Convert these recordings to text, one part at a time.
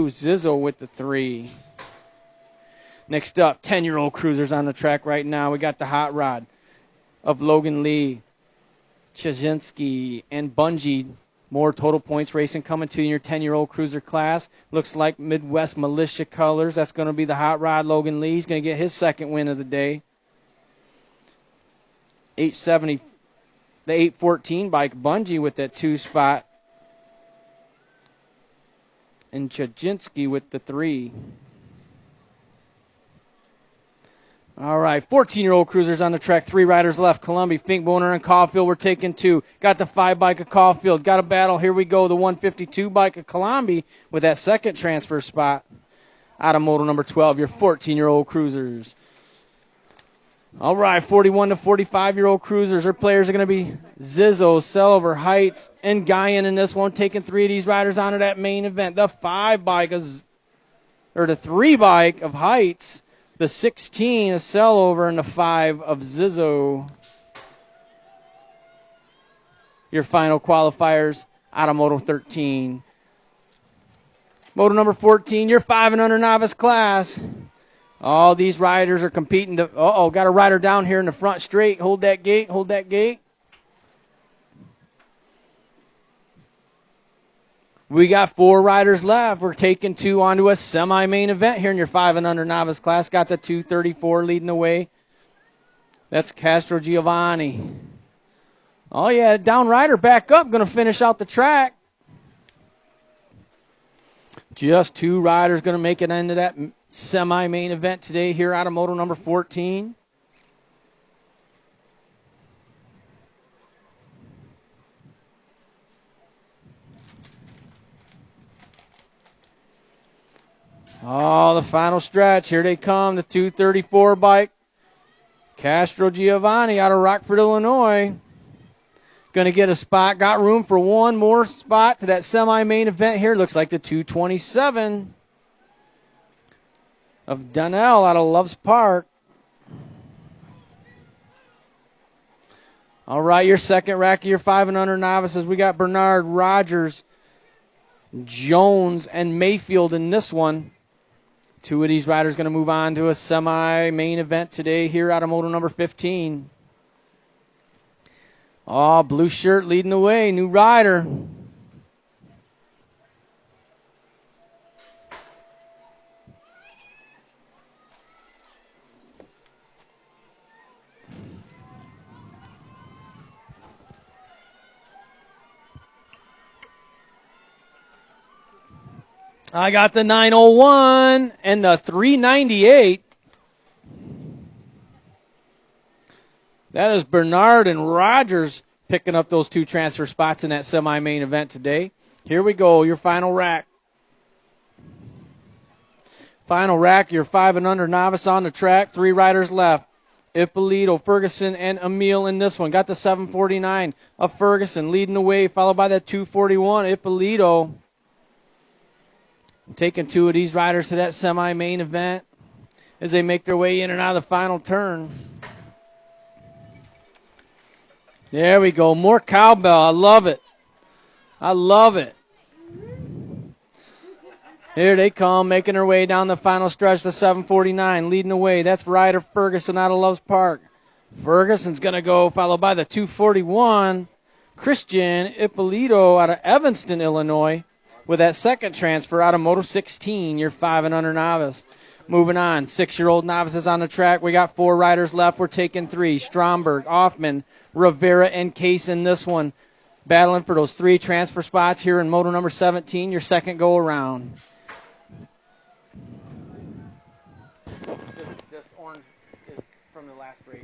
Zizzo with the 3. Next up, 10-year-old cruisers on the track right now. We got the hot rod of Logan Lee, Chazinski, and Bungie. More total points racing coming to your 10-year-old cruiser class. Looks like Midwest Militia colors. That's going to be the hot rod Logan Lee. He's going to get his second win of the day. 870, the 814 bike, Bungie with that 2 spot. And Chazinski with the 3. All right, 14-year-old cruisers on the track. 3 riders left. Columbia, Finkboner, and Caulfield. We're taking 2. Got the 5 bike of Caulfield. Got a battle. Here we go. The 152 bike of Columbia with that second transfer spot. Out of moto number 12, your 14-year-old cruisers. All right, 41 to 45-year-old cruisers. Their players are going to be Zizzo, Selver, Heights, and Guyan in this one. Taking 3 of these riders onto that main event. The 5 bike the 3 bike of Heights. The 16 is Sellover, and the 5 of Zizzo. Your final qualifiers out of Moto 13. Moto number 14, your 5 and under novice class. All these riders are competing. Got a rider down here in the front straight. Hold that gate, hold that gate. We got 4 riders left. We're taking 2 onto a semi-main event here in your 5 and under novice class. Got the 234 leading the way. That's Castro Giovanni. Oh, yeah, down rider back up. Going to finish out the track. Just 2 riders going to make it into that semi-main event today here out of moto number 14. Oh, the final stretch. Here they come, the 234 bike. Castro Giovanni out of Rockford, Illinois. Going to get a spot. Got room for one more spot to that semi-main event here. Looks like the 227 of Donnell out of Loves Park. All right, your second rack of your 5 and under novices. We got Bernard, Rogers, Jones, and Mayfield in this one. 2 of these riders going to move on to a semi-main event today here out of moto number 15. Oh, blue shirt leading the way, new rider. I got the 901 and the 398. That is Bernard and Rogers picking up those 2 transfer spots in that semi-main event today. Here we go, your final rack. Final rack, your 5 and under novice on the track. 3 riders left. Ippolito, Ferguson, and Emil in this one. Got the 749 of Ferguson leading the way, followed by that 241, Ippolito. Taking 2 of these riders to that semi-main event as they make their way in and out of the final turn. There we go. More cowbell. I love it. I love it. Here they come, making their way down the final stretch. The 749 leading the way. That's rider Ferguson out of Loves Park. Ferguson's going to go, followed by the 241, Christian Ippolito out of Evanston, Illinois, with that second transfer out of Moto 16, your 5 and under novice. Moving on, 6-year-old novices on the track. We got 4 riders left. We're taking 3. Stromberg, Hoffman, Rivera, and Case in this one. Battling for those 3 transfer spots here in Moto number 17, your second go around. This orange is from the last race.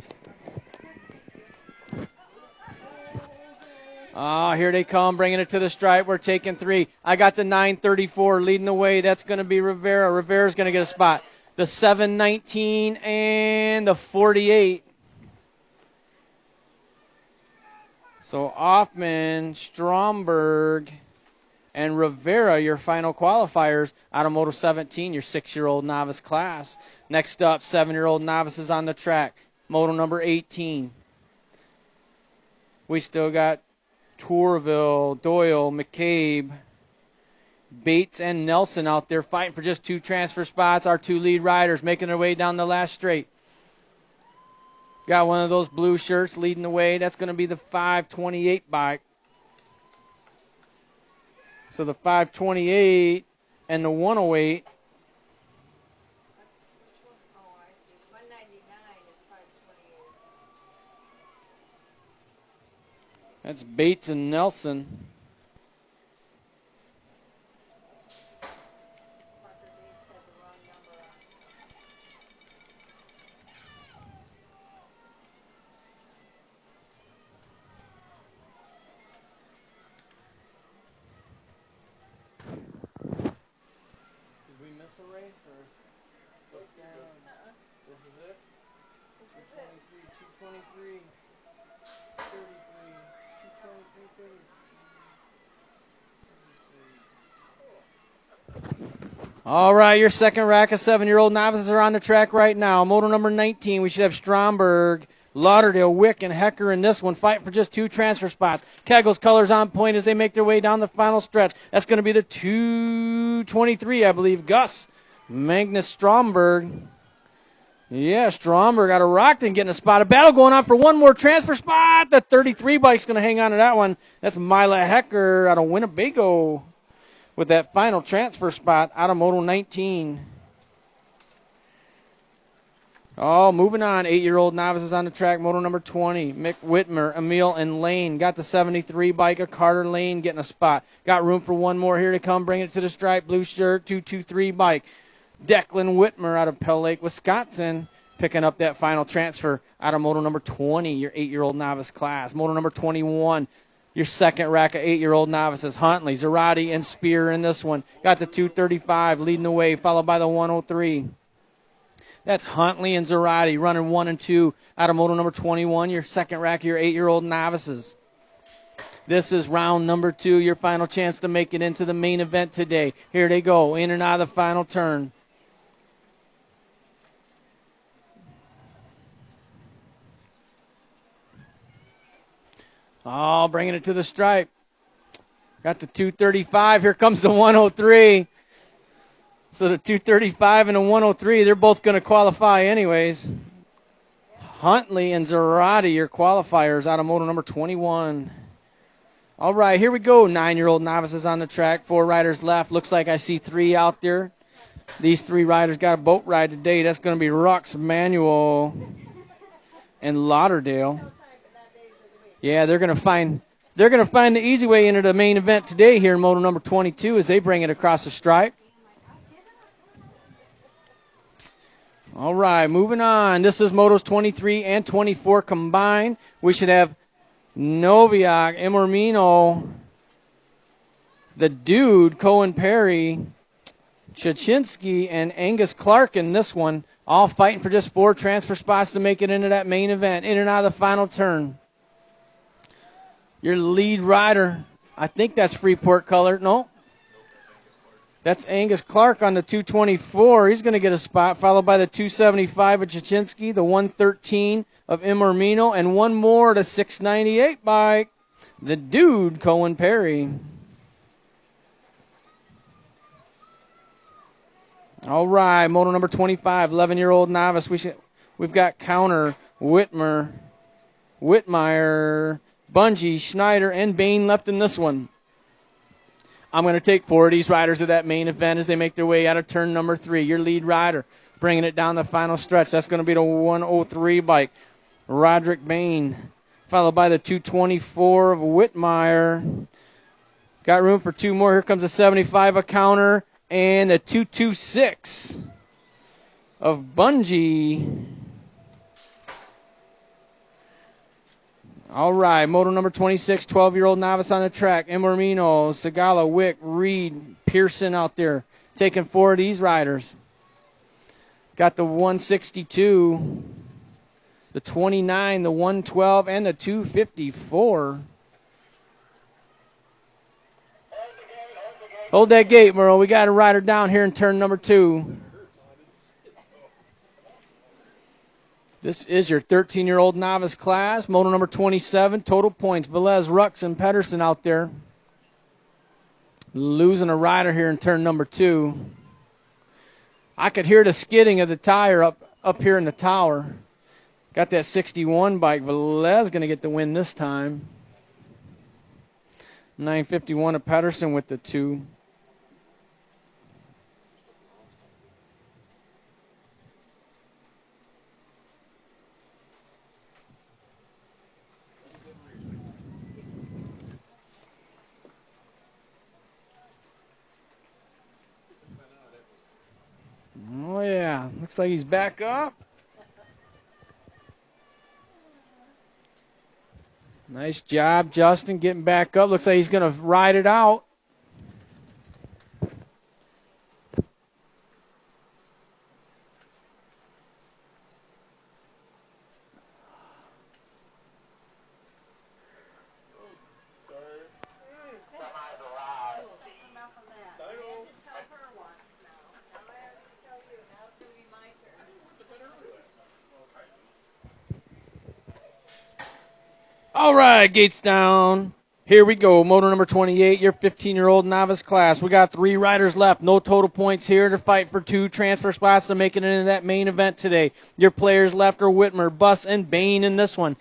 Here they come, bringing it to the stripe. We're taking 3. I got the 934 leading the way. That's going to be Rivera. Rivera's going to get a spot. The 719 and the 48. So Hoffman, Stromberg, and Rivera, your final qualifiers out of Moto 17, your 6-year-old novice class. Next up, 7-year-old novices on the track. Moto number 18. We still got Tourville, Doyle, McCabe, Bates and Nelson out there fighting for just 2 transfer spots. Our 2 lead riders making their way down the last straight. Got one of those blue shirts leading the way. That's going to be the 528 bike. So the 528 and the 108. That's Bates and Nelson. Did we miss a race or what's going on? This is it? 223, 223, 33, 223, 33. All right, your second rack of 7-year-old novices are on the track right now. Moto number 19, we should have Stromberg, Lauderdale, Wick, and Hecker in this one, fighting for just 2 transfer spots. Kegel's colors on point as they make their way down the final stretch. That's going to be the 223, I believe. Gus Magnus Stromberg. Yeah, Stromberg out of Rockton getting a spot. A battle going on for one more transfer spot. The 33 bike's going to hang on to that one. That's Mila Hecker out of Winnebago with that final transfer spot out of Moto 19. Oh, moving on. 8-year-old novices on the track. Moto number 20. Mick Whitmer, Emil, and Lane. Got the 73 bike of Carter Lane getting a spot. Got room for one more here to come. Bring it to the stripe. Blue shirt, 223 bike. Declan Whitmer out of Pell Lake, Wisconsin, picking up that final transfer out of Moto number 20, your 8-year-old novice class. Moto number 21, your second rack of 8-year-old novices. Huntley, Zarate, and Spear in this one. Got the 235 leading the way, followed by the 103. That's Huntley and Zarate running 1 and 2 out of Moto number 21, your second rack of your 8-year-old novices. This is round number 2, your final chance to make it into the main event today. Here they go, in and out of the final turn. Oh, bringing it to the stripe. Got the 235. Here comes the 103. So the 235 and the 103, they're both going to qualify anyways. Huntley and Zarate, your qualifiers out of Moto number 21. All right, here we go. 9-year-old novices on the track. 4 riders left. Looks like I see 3 out there. These 3 riders got a boat ride today. That's going to be Rux, Manuel, and Lauderdale. Yeah, they're going to find the easy way into the main event today here in Moto number 22 as they bring it across the stripe. All right, moving on. This is Motos 23 and 24 combined. We should have Noviak, Imormino, the Dude, Cohen Perry, Chachinsky, and Angus Clark in this one, all fighting for just 4 transfer spots to make it into that main event, in and out of the final turn. Your lead rider, I think that's Freeport color. No, that's Angus Clark on the 224. He's going to get a spot, followed by the 275 of Chachinsky, the 113 of Imormino, and one more, the 698 bike, the Dude, Cohen Perry. All right, Moto number 25, 11-year-old novice. We've got Counter, Whitmer, Whitmire, Bungie, Schneider, and Bain left in this one. I'm going to take 4 of these riders to that main event as they make their way out of turn number 3. Your lead rider bringing it down the final stretch. That's going to be the 103 bike, Roderick Bain, followed by the 224 of Whitmire. Got room for 2 more. Here comes the 75 of Counter and the 226 of Bungie. All right, Moto number 26, 12-year-old novice on the track. Imormino, Segala, Wick, Reed, Pearson out there taking 4 of these riders. Got the 162, the 29, the 112, and the 254. Hold that gate, Merle. We got a rider down here in turn number 2. This is your 13-year-old novice class, Moto number 27, total points. Velez, Rux, and Pedersen out there. Losing a rider here in turn number 2. I could hear the skidding of the tire up here in the tower. Got that 61 bike. Velez going to get the win this time. 951 of Pedersen with the 2. Oh, yeah. Looks like he's back up. Nice job, Justin, getting back up. Looks like he's going to ride it out. All right, gates down. Here we go. Moto number 28, your 15-year-old novice class. We got 3 riders left. No total points here to fight for 2 transfer spots to make it into that main event today. Your players left are Whitmer, Buss, and Bain in this one.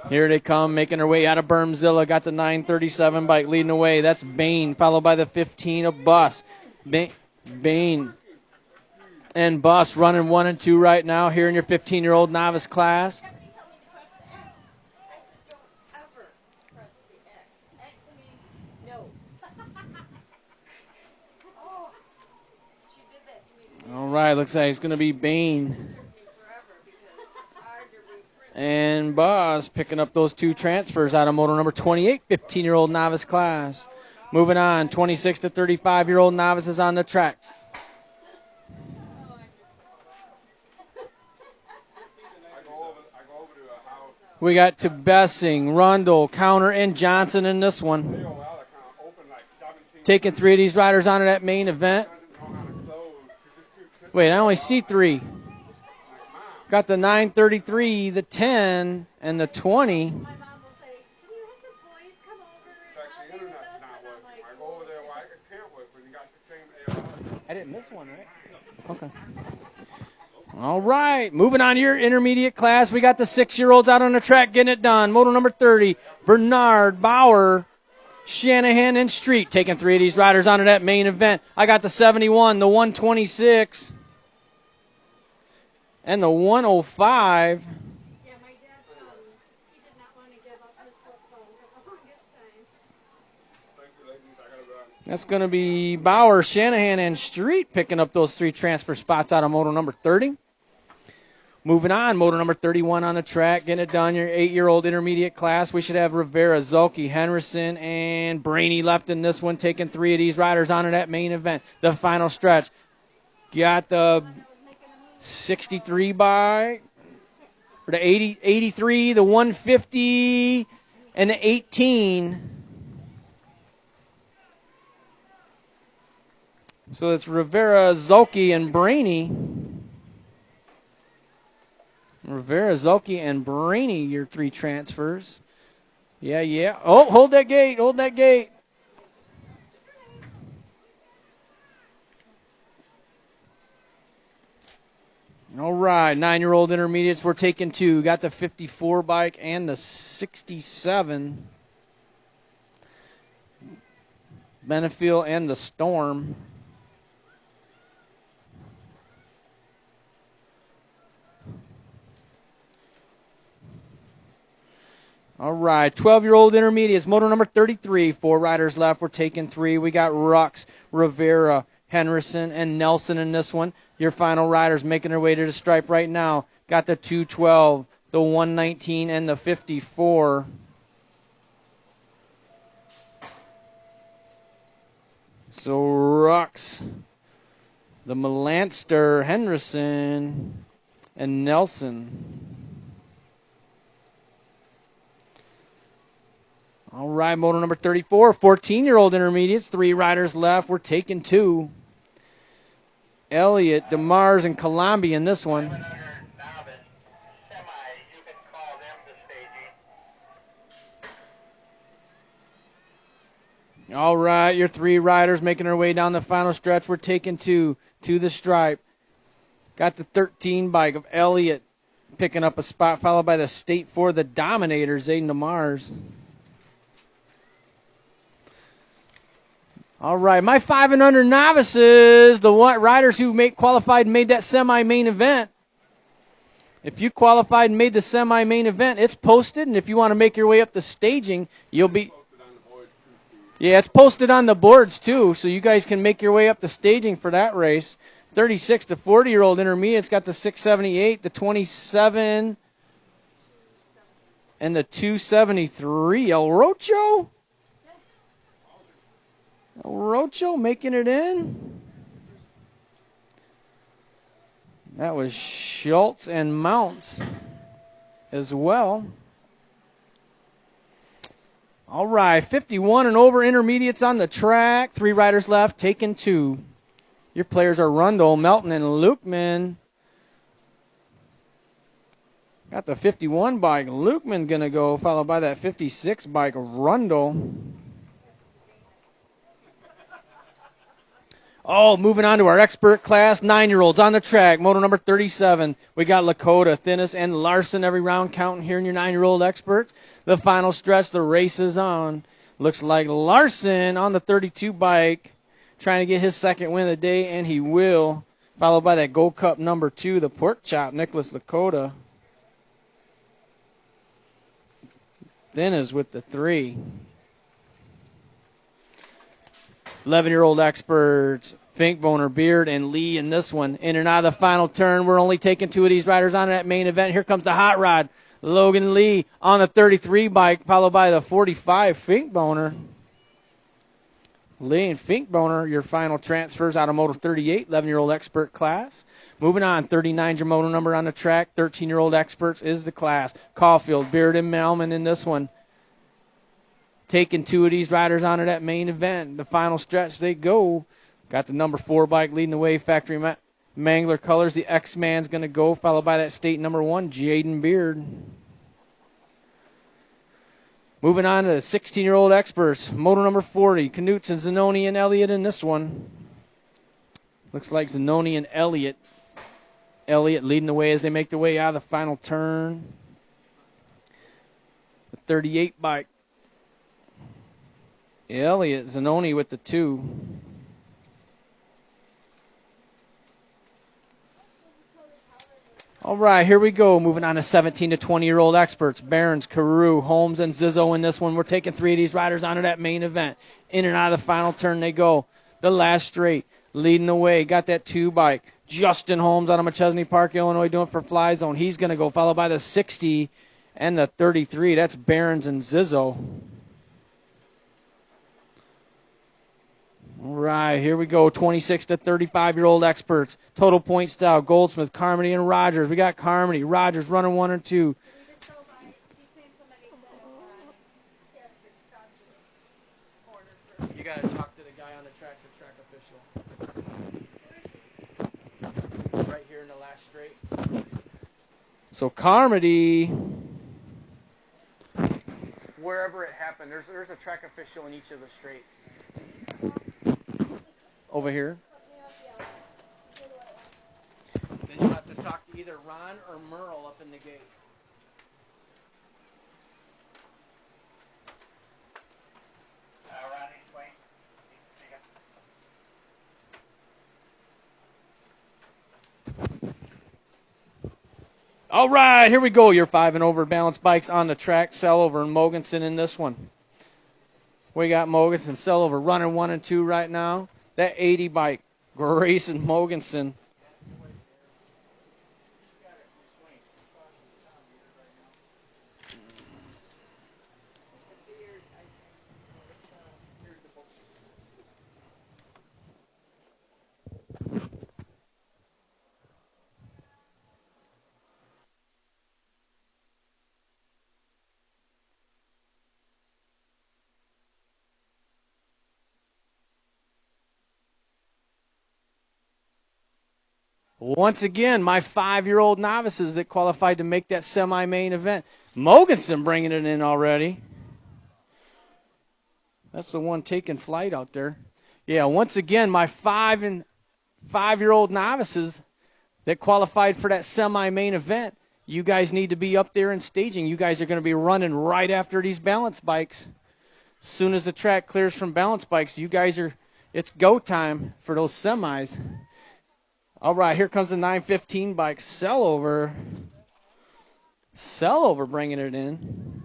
Here they come, making their way out of Bermzilla. Got the 937 bike leading the way. That's Bain, followed by the 15 of Buss. Bain and Buss running 1 and 2 right now here in your 15-year-old novice class. All right, looks like it's going to be Bain and Buss picking up those 2 transfers out of moto number 28, 15-year-old novice class. Moving on, 26 to 35-year-old novices on the track. We got to Bessing, Rundle, Counter, and Johnson in this one. Taking 3 of these riders onto that main event. Wait, I only see 3. Got the 933, the 10, and the 20. I didn't miss one, right? Okay. All right, moving on to your intermediate class. We got the 6-year-olds out on the track getting it done. Moto number 30, Bernard, Bauer, Shanahan, and Street taking 3 of these riders onto that main event. I got the 71, the 126, and the 105. Yeah, my dad, he did not want to give up his football for the longest time. That's going to be Bauer, Shanahan, and Street picking up those 3 transfer spots out of moto number 30. Moving on, moto number 31 on the track, getting it done, your 8-year-old intermediate class. We should have Rivera, Zulke, Henderson, and Brainy left in this one, taking 3 of these riders onto that main event. The final stretch. Got the 63 bike, or the 83, the 150, and the 18. So it's Rivera, Zulke, and Brainy. Rivera, Zulke, and Brainy, your 3 transfers. Yeah. Oh, hold that gate. All right, 9-year-old intermediates, we're taking 2. Got the 54 bike and the 67. Benefield and the Storm. All right, 12-year-old intermediates, moto number 33. 4 riders left. We're taking 3. We got Rux, Rivera, Henderson, and Nelson in this one. Your final riders making their way to the stripe right now. Got the 212, the 119, and the 54. So Rux, the Melanster, Henderson, and Nelson. All right, moto number 34, 14-year-old intermediates, 3 riders left. We're taking 2. Elliott, DeMars, and Colombi in this one. All right, your three riders making their way down the final stretch. We're taking two to the stripe. Got the 13 bike of Elliott picking up a spot, followed by the State 4, the Dominators, Aiden DeMars. All right, my 5 and under novices, the riders who qualified and made that semi-main event. If you qualified and made the semi-main event, it's posted, and if you want to make your way up the staging, you'll be... Yeah, it's posted on the boards, too, so you guys can make your way up the staging for that race. 36 to 40-year-old intermediates got the 678, the 27, and the 273. El Rocho? El Rocho making it in. That was Schultz and Mounts as well. All right, 51 and over intermediates on the track. 3 riders left, taking 2. Your players are Rundle, Melton, and Lukeman. Got the 51 bike. Lukeman going to go, followed by that 56 bike of Rundle. Oh, moving on to our expert class, 9-year-olds on the track. Moto number 37. We got Lakota, Thinnis, and Larson every round counting here in your 9-year-old experts. The final stretch, the race is on. Looks like Larson on the 32 bike, trying to get his second win of the day, and he will. Followed by that Gold Cup number 2, the Pork Chop, Nicholas Lakota. Thinnis with the 3. 11-year-old experts, Finkboner, Beard, and Lee in this one. In and out of the final turn. We're only taking 2 of these riders on that main event. Here comes the hot rod. Logan Lee on the 33 bike, followed by the 45 Finkboner. Lee and Finkboner, your final transfers out of Moto 38, 11-year-old expert class. Moving on, 39's your moto number on the track. 13-year-old experts is the class. Caulfield, Beard, and Malman in this one. Taking 2 of these riders onto that main event. The final stretch they go. Got the number 4 bike leading the way, Factory Mangler colors. The X-Man's going to go, followed by that state number 1, Jaden Beard. Moving on to the 16-year-old experts. Moto number 40, Knutson, Zanoni, and Elliott in this one. Looks like Zanoni and Elliott. Elliott leading the way as they make their way out of the final turn. The 38 bike. Elliott, Zanoni with the 2. All right, here we go. Moving on to 17 to 20-year-old experts. Barons, Carew, Holmes, and Zizzo in this one. We're taking 3 of these riders onto that main event. In and out of the final turn they go. The last straight, leading the way. Got that 2 bike. Justin Holmes out of McChesney Park, Illinois, doing for Fly Zone. He's going to go, followed by the 60 and the 33. That's Barons and Zizzo. All right, here we go. 26 to 35-year-old experts. Total point style. Goldsmith, Carmody, and Rogers. We got Carmody, Rogers running 1 and 2. You You got to talk to the guy on the track official. Right here in the last straight. So Carmody, wherever it happened, there's a track official in each of the straights. Over here. Then you have to talk to either Ron or Merle up in the gate. Ron, explain. All right, here we go. Your 5 and over balanced bikes on the track. Sellover and Mogensen in this one. We got Mogensen, Sellover running 1 and 2 right now. That 80 bike, Grayson Mogensen. Once again, my 5-year-old novices that qualified to make that semi-main event. Mogensen bringing it in already. That's the one taking flight out there. Yeah, once again, my 5 and 5-year-old novices that qualified for that semi-main event, you guys need to be up there and staging. You guys are going to be running right after these balance bikes. As soon as the track clears from balance bikes, you guys it's go time for those semis. All right, here comes the 915 bike. Sellover bringing it in.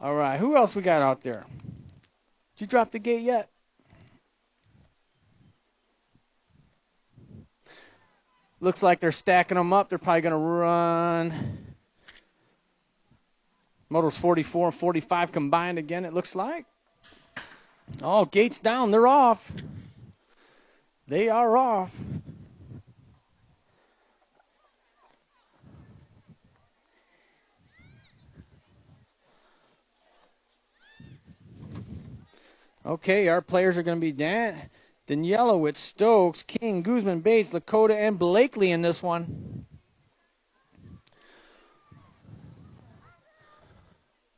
All right, who else we got out there? Did you drop the gate yet? Looks like they're stacking them up. They're probably going to run Motos 44 and 45 combined again, it looks like. Oh, gates down. They're off. They are off. Okay, our players are going to be Danielowitz, Stokes, King, Guzman, Bates, Lakota, and Blakely in this one.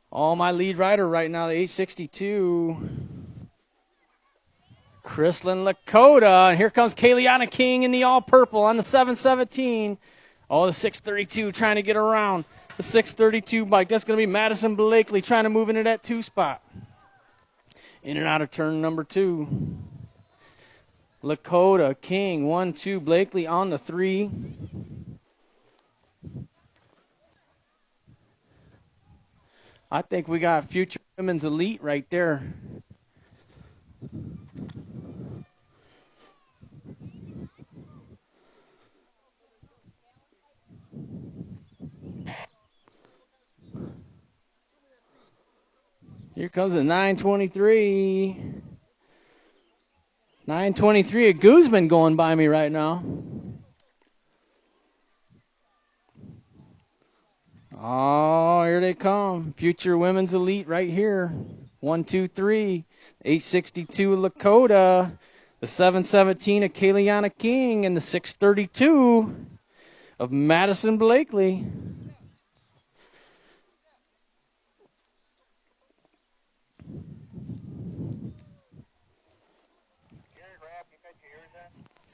All my lead rider right now, the 862. Chrislyn Lakota. And here comes Kayliana King in the all-purple on the 717. Oh, the 632 trying to get around. The 632 bike. That's going to be Madison Blakely trying to move into that 2 spot. In and out of turn number 2. Lakota, King, 1, 2. Blakely on the 3. I think we got future women's elite right there. Here comes a 923. 923, a Guzman going by me right now. Oh, here they come. Future women's elite right here. 1, 2, 3. 862 Lakota. The 717 of Kayliana King. And the 632 of Madison Blakely.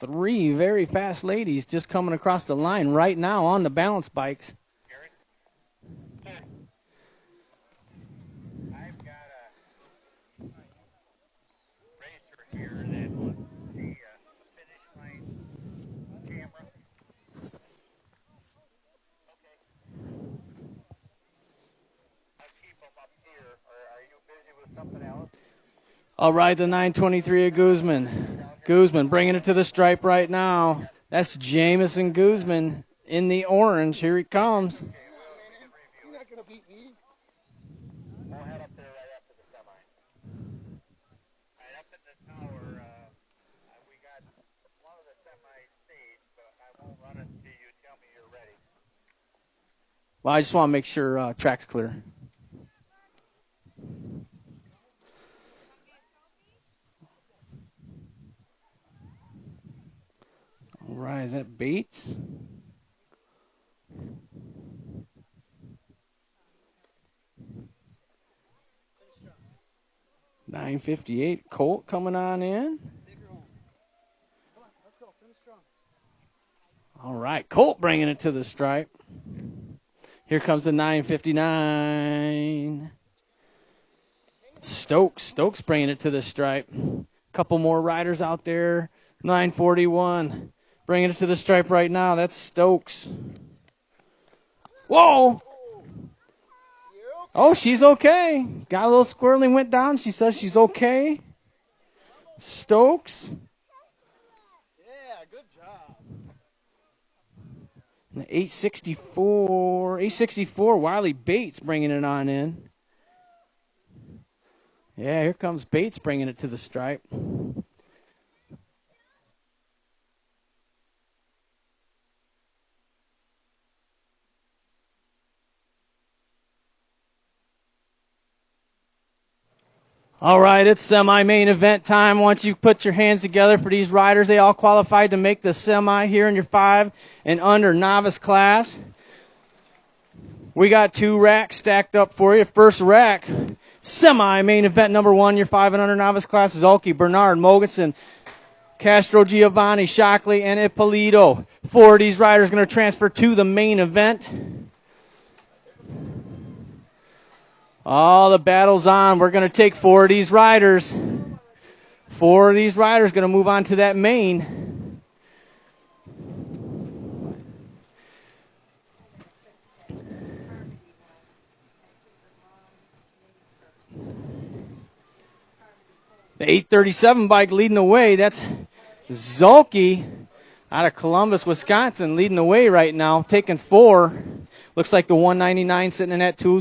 Three very fast ladies just coming across the line right now on the balance bikes. I've got a racer here that wants to see a finish line camera. Okay. I'll keep them up here. Are you busy with something else? All right, the 923 of Guzman. Guzman bringing it to the stripe right now. That's Jamison Guzman in the orange. Here he comes. Okay, well, we can review. You're not going to beat me. We'll head up there right after the semi. Right up in the tower, we got one of the semi staged, but I won't run it until you tell me you're ready. Well, I just want to make sure track's clear. All right, is that Bates? $9.58. Colt coming on in. All right, Colt bringing it to the stripe. Here comes the 9.59. Stokes bringing it to the stripe. Couple more riders out there. 9.41. Bringing it to the stripe right now. That's Stokes. Whoa! Oh, she's okay. Got a little squirrely, went down. She says she's okay. Stokes. Yeah, good job. And the 864, Wiley Bates bringing it on in. Yeah, here comes Bates bringing it to the stripe. All right, it's semi-main event time. Once you put your hands together for these riders, they all qualified to make the semi here in your 5 and under novice class. We got 2 racks stacked up for you. First rack, semi-main event number 1, your 5 and under novice class, Zulke, Bernard, Mogensen, Castro, Giovanni, Shockley, and Ippolito. 4 of these riders going to transfer to the main event. Oh, the battle's on. We're going to take 4 of these riders. 4 of these riders going to move on to that main. The 837 bike leading the way. That's Zulke out of Columbus, Wisconsin, leading the way right now, taking 4. Looks like the 199 sitting in that two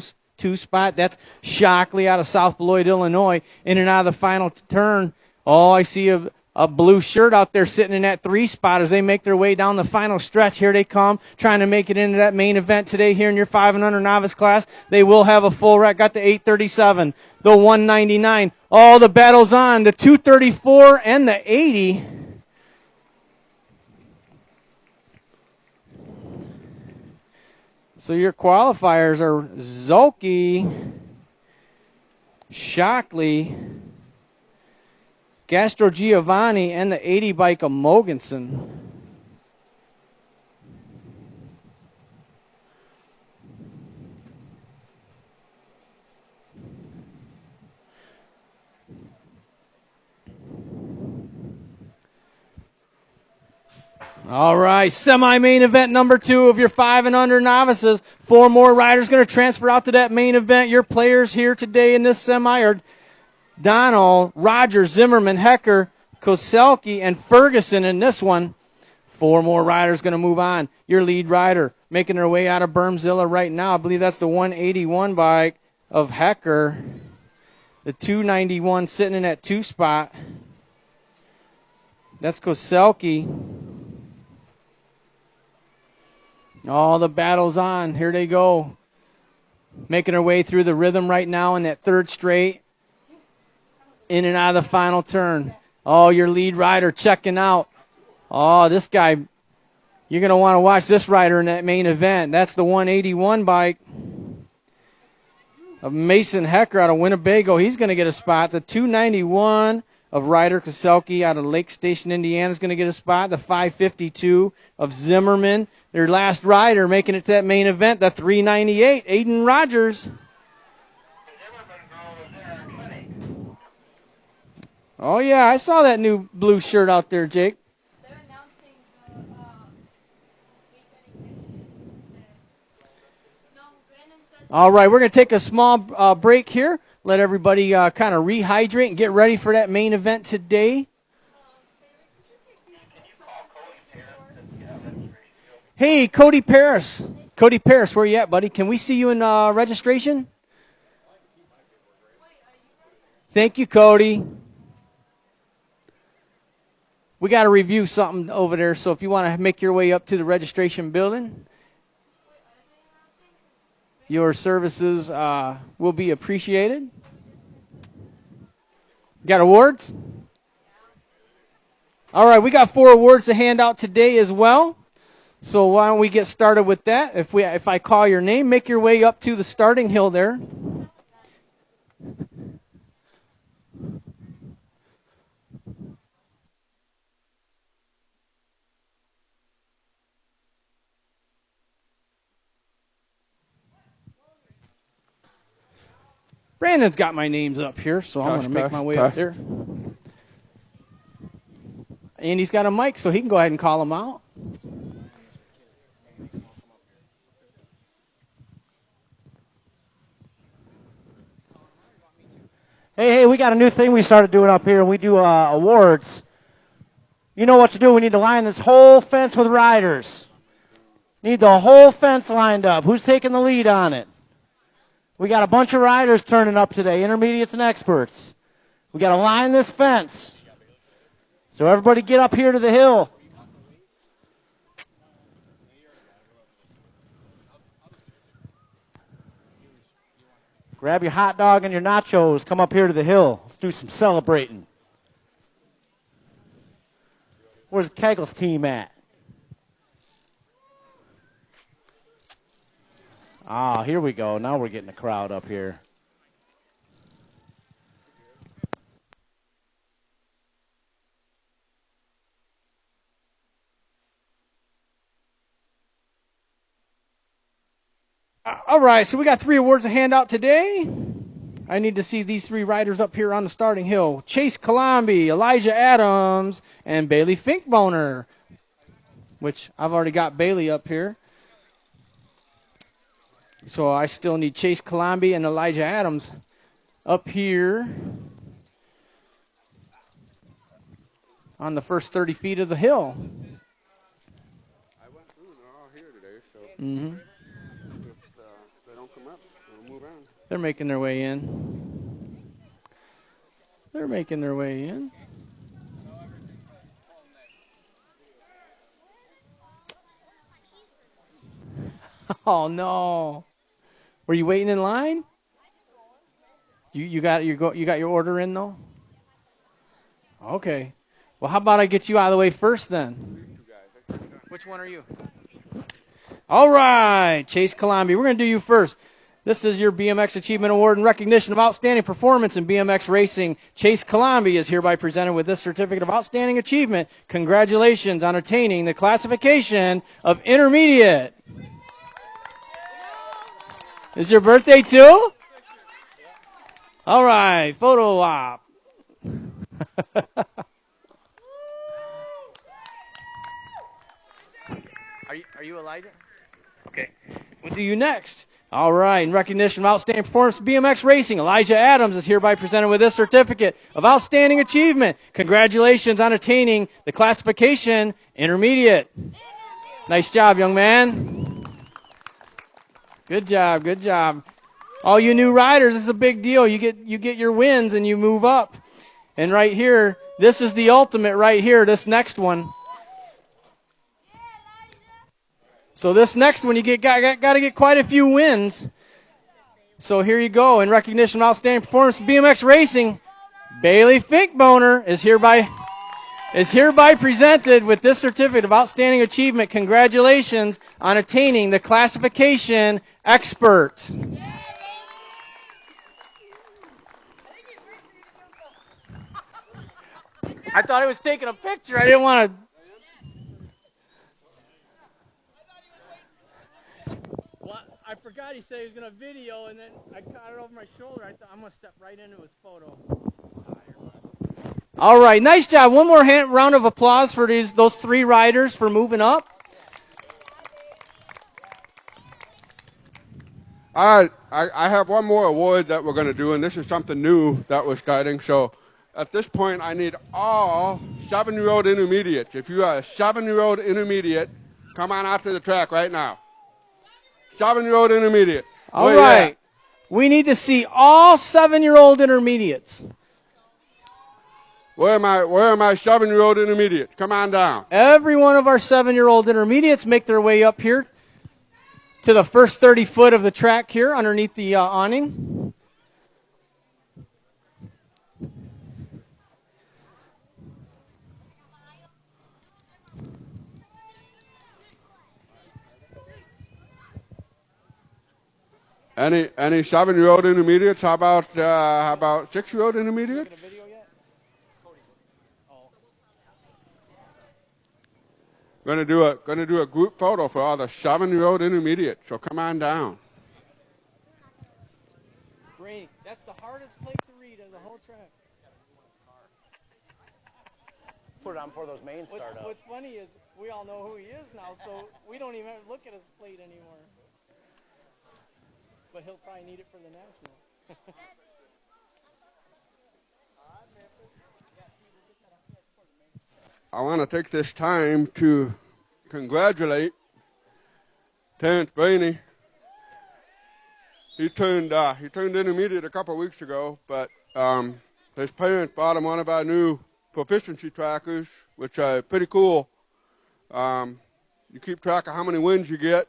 spot. That's Shockley out of South Beloit, Illinois, in and out of the final turn. Oh, I see a blue shirt out there sitting in that 3 spot as they make their way down the final stretch. Here they come, trying to make it into that main event today here in your 5 and under novice class. They will have a full rack. Got the 837, the 199. Oh, the battle's on. The 234 and the 80. So your qualifiers are Zulke, Shockley, Castro Giovanni, and the 80 bike of Mogensen. All right, semi-main event number 2 of your 5 and under novices. 4 more riders going to transfer out to that main event. Your players here today in this semi are Donald, Rogers, Zimmerman, Hecker, Koselke, and Ferguson in this one. 4 more riders going to move on. Your lead rider making their way out of Bermzilla right now. I believe that's the 181 bike of Hecker. The 291 sitting in that 2 spot. That's Koselke. Oh, the battle's on. Here they go. Making their way through the rhythm right now in that 3rd straight. In and out of the final turn. Oh, your lead rider checking out. Oh, this guy, you're going to want to watch this rider in that main event. That's the 181 bike of Mason Hecker out of Winnebago. He's going to get a spot. The 291 of Ryder Koselke out of Lake Station, Indiana is going to get a spot. The 552 of Zimmerman. Their last rider making it to that main event, the 398, Aiden Rogers. Oh, yeah, I saw that new blue shirt out there, Jake. They're announcing All right, we're going to take a small break here. Let everybody kind of rehydrate and get ready for that main event today. Hey, Cody Paris. Cody Paris, where you at, buddy? Can we see you in registration? Thank you, Cody. We got to review something over there, so if you want to make your way up to the registration building, your services will be appreciated. Got awards? All right, we got 4 awards to hand out today as well. So why don't we get started with that? If I call your name, make your way up to the starting hill there. Brandon's got my names up here, so I'm going to make my way up there. Andy's got a mic, so he can go ahead and call them out. Hey, we got a new thing we started doing up here. We do awards. You know what to do. We need to line this whole fence with riders. Need the whole fence lined up. Who's taking the lead on it? We got a bunch of riders turning up today, intermediates and experts. We got to line this fence. So everybody get up here to the hill. Grab your hot dog and your nachos. Come up here to the hill. Let's do some celebrating. Where's Kegel's team at? Ah, here we go. Now we're getting a crowd up here. All right, so we got 3 awards to hand out today. I need to see these 3 riders up here on the starting hill. Chase Colombi, Elijah Adams, and Bailey Finkboner, which I've already got Bailey up here. So I still need Chase Colombi and Elijah Adams up here on the first 30 feet of the hill. I went through and they're all here today, so Mm-hmm. if they don't come up, we'll move on. They're making their way in. They're making their way in. Oh no! Were you waiting in line? You got your order in though? Okay. Well, how about I get you out of the way first then? Which one are you? All right, Chase Colombi. We're going to do you first. This is your BMX Achievement Award in recognition of outstanding performance in BMX racing. Chase Colombi is hereby presented with this certificate of outstanding achievement. Congratulations on attaining the classification of intermediate. Is your birthday too? All right, photo op. Are you Elijah? Okay. We'll do you next. All right. In recognition of outstanding performance in BMX racing, Elijah Adams is hereby presented with this certificate of outstanding achievement. Congratulations on attaining the classification intermediate. Nice job, young man. Good job. Good job. All you new riders, this is a big deal. You get your wins and you move up. And right here, this is the ultimate right here, this next one. So this next one, you got to get quite a few wins. So here you go. In recognition of outstanding performance in BMX racing, Bailey Finkboner is hereby presented with this certificate of outstanding achievement. Congratulations on attaining the classification expert. I thought he was taking a picture. I didn't want to. Well, I forgot he said he was going to video, and then I caught it over my shoulder. I thought I'm going to step right into his photo. All right, nice job. One more round of applause for those 3 riders for moving up. All right, I have one more award that we're going to do, and this is something new that we're starting. So at this point, I need all 7-year-old intermediates. If you are a 7-year-old intermediate, come on out to the track right now. 7-year-old intermediate. All right. We need to see all 7-year-old intermediates. Where are my 7-year-old intermediates? Come on down. Every one of our 7-year-old intermediates make their way up here to the first 30 foot of the track here underneath the awning. Any 7-year-old intermediates? How about 6-year-old intermediates? Gonna do a group photo for all the 7-year-old intermediates. So come on down. Great. That's the hardest plate to read of the whole track. Put it on before those mains start up. What's funny is we all know who he is now, so we don't even look at his plate anymore. But he'll probably need it for the national. I want to take this time to congratulate Terrence Bainey. He turned intermediate a couple of weeks ago, but his parents bought him one of our new proficiency trackers, which are pretty cool. You keep track of how many wins you get,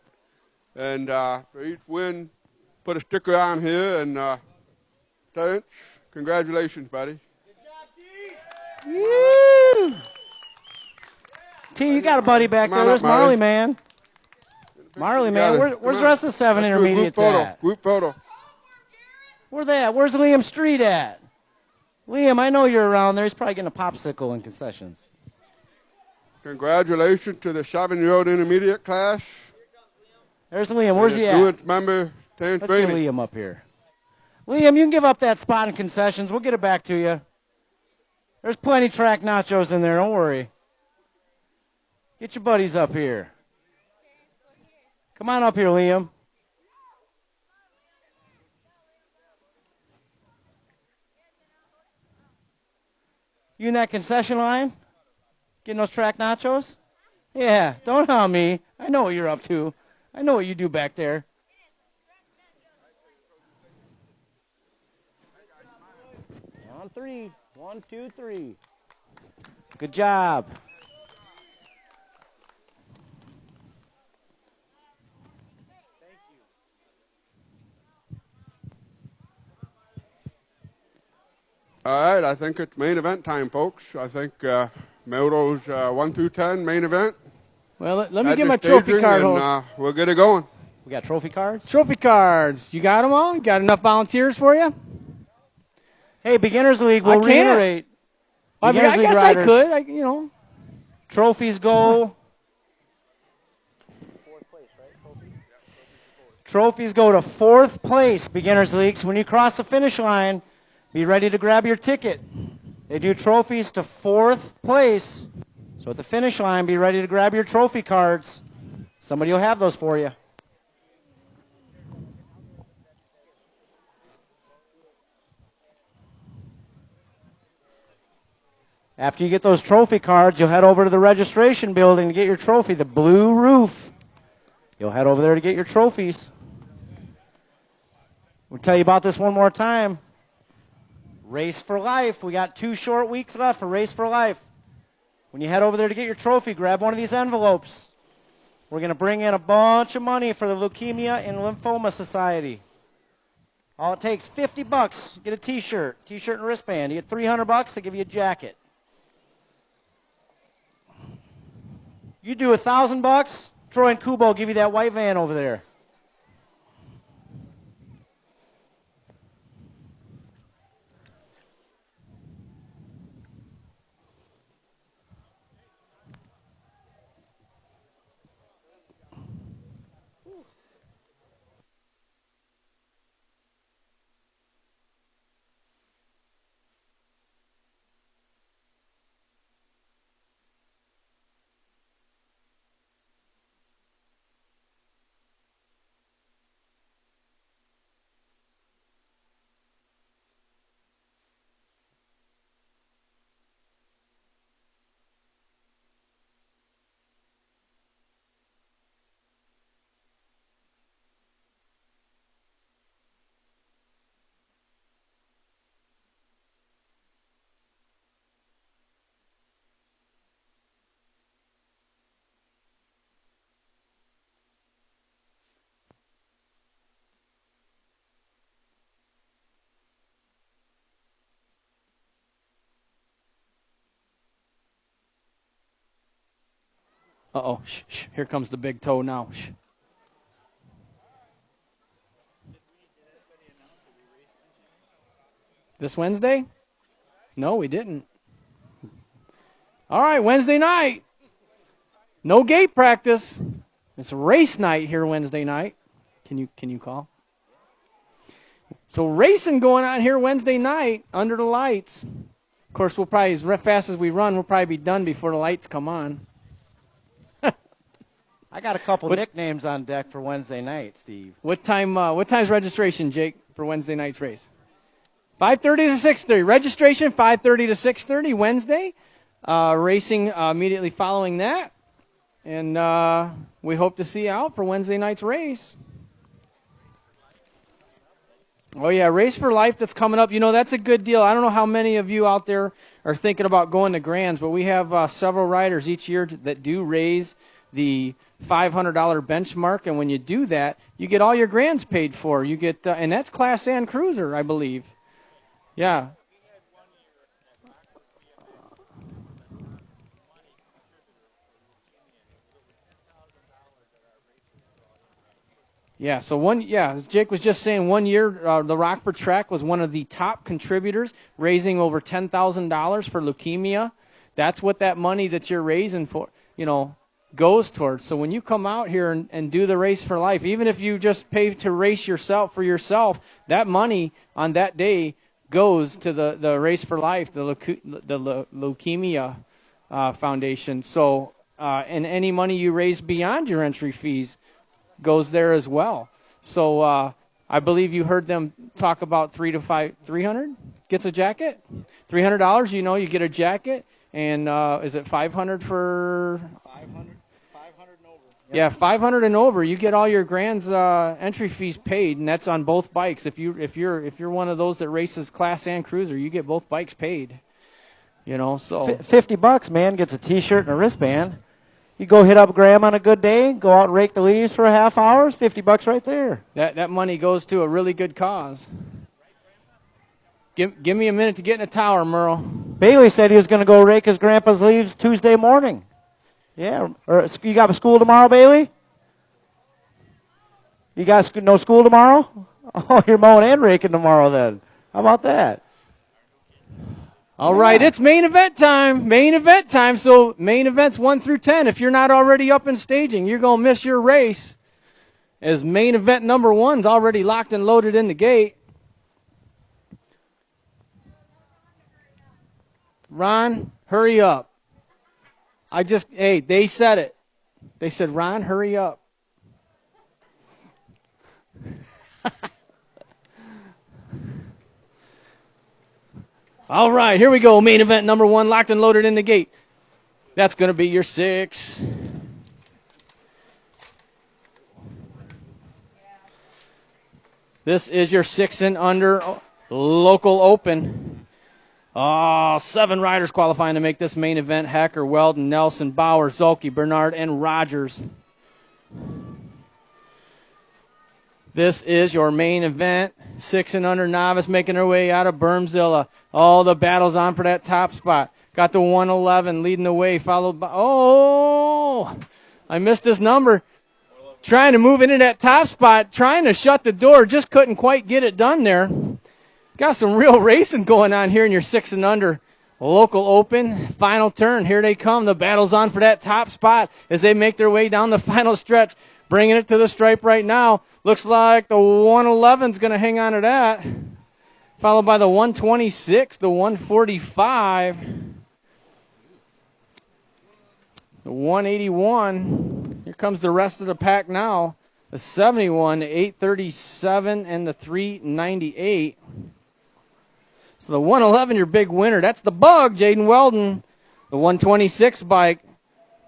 and for each win, put a sticker on here. And Terrence, congratulations, buddy. Good job, T. T, you got a buddy back there. There's Marley. Marley, man. Marley, man, where's the rest of the 7 Let's do a intermediates at? Group photo. Where they at? Where's Liam Street at? Liam, I know you're around there. He's probably getting a popsicle in concessions. Congratulations to the 7-year-old intermediate class. There's Liam. Where's he at? Newest member, Terrence Let's get Bainey. Liam up here. Liam, you can give up that spot in concessions. We'll get it back to you. There's plenty track nachos in there. Don't worry. Get your buddies up here. Come on up here, Liam. You in that concession line? Getting those track nachos? Yeah, don't on me. I know what you're up to. I know what you do back there. On 3. 1, 2, 3. Good job. All right, I think it's main event time, folks. I think Melrose 1 through 10, main event. Well, let me get my trophy card. And, we'll get it going. We got trophy cards? Trophy cards. You got them all? You got enough volunteers for you? Hey, Beginners League, we'll reiterate. I guess I could. Trophies go. Trophies go to 4th place, Beginners League. So when you cross the finish line, be ready to grab your ticket. They do trophies to 4th place. So at the finish line, be ready to grab your trophy cards. Somebody will have those for you. After you get those trophy cards, you'll head over to the registration building to get your trophy, the blue roof. You'll head over there to get your trophies. We'll tell you about this one more time. Race for Life. We got 2 short weeks left for Race for Life. When you head over there to get your trophy, grab one of these envelopes. We're going to bring in a bunch of money for the Leukemia and Lymphoma Society. All it takes, $50. You get a T-shirt and wristband. You get $300, they give you a jacket. You do $1,000, Troy and Kubo will give you that white van over there. Uh-oh. Shh. Here comes the big toe now. Shh. This Wednesday? No, we didn't. All right, Wednesday night. No gate practice. It's race night here Wednesday night. Can you call? So racing going on here Wednesday night under the lights. Of course, we'll probably, as fast as we run, we'll probably be done before the lights come on. I got a couple nicknames on deck for Wednesday night, Steve. What time's registration, Jake, for Wednesday night's race? 5:30 to 6:30. Registration 5:30 to 6:30 Wednesday. Racing immediately following that. And we hope to see you out for Wednesday night's race. Oh, yeah, Race for Life that's coming up. That's a good deal. I don't know how many of you out there are thinking about going to Grands, but we have several riders each year that do raise the $500 benchmark, and when you do that, you get all your Grands paid for. You get, and that's Class A and Cruiser, I believe. Yeah. Yeah, so as Jake was just saying, 1 year the Rockford track was one of the top contributors, raising over $10,000 for leukemia. That's what that money that you're raising for, goes towards. So when you come out here and do the Race for Life, even if you just pay to race yourself for yourself, that money on that day goes to the Race for Life, the Leukemia Foundation. So and any money you raise beyond your entry fees goes there as well. So I believe you heard them talk about 300 gets a jacket, $300. You get a jacket, and is it 500 for 500 and over? Yeah, 500 and over. You get all your grand's entry fees paid, and that's on both bikes. If you're one of those that races class and cruiser, you get both bikes paid. So $50, man, gets a T-shirt and a wristband. You go hit up Graham on a good day, go out and rake the leaves for a half hour, $50 right there. That money goes to a really good cause. Give me a minute to get in a tower, Merle. Bailey said he was going to go rake his grandpa's leaves Tuesday morning. Yeah. You got school tomorrow, Bailey? You got no school tomorrow? Oh, you're mowing and raking tomorrow then. How about that? All right, it's main event time. Main event time. So main events 1 through 10. If you're not already up in staging, you're going to miss your race. As main event number 1's already locked and loaded in the gate. Ron, hurry up. They said it. They said, Ron, hurry up. All right, here we go. Main event number 1, locked and loaded in the gate. That's going to be your 6. This is your 6 and under local open. 7 riders qualifying to make this main event. Hacker, Weldon, Nelson, Bauer, Zulke, Bernard, and Rogers. This is your main event. 6 and under novice making their way out of Bermzilla. All the battles on for that top spot. Got the 111 leading the way, followed by... I missed this number. Trying to move into that top spot, trying to shut the door, just couldn't quite get it done there. Got some real racing going on here in your 6 and under local open. Final turn, here they come. The battle's on for that top spot as they make their way down the final stretch. Bringing it to the stripe right now. Looks like the 111's going to hang on to that. Followed by the 126, the 145, the 181. Here comes the rest of the pack now. The 71, the 837, and the 398. So the 111, your big winner. That's the Bug, Jaden Weldon. The 126 bike,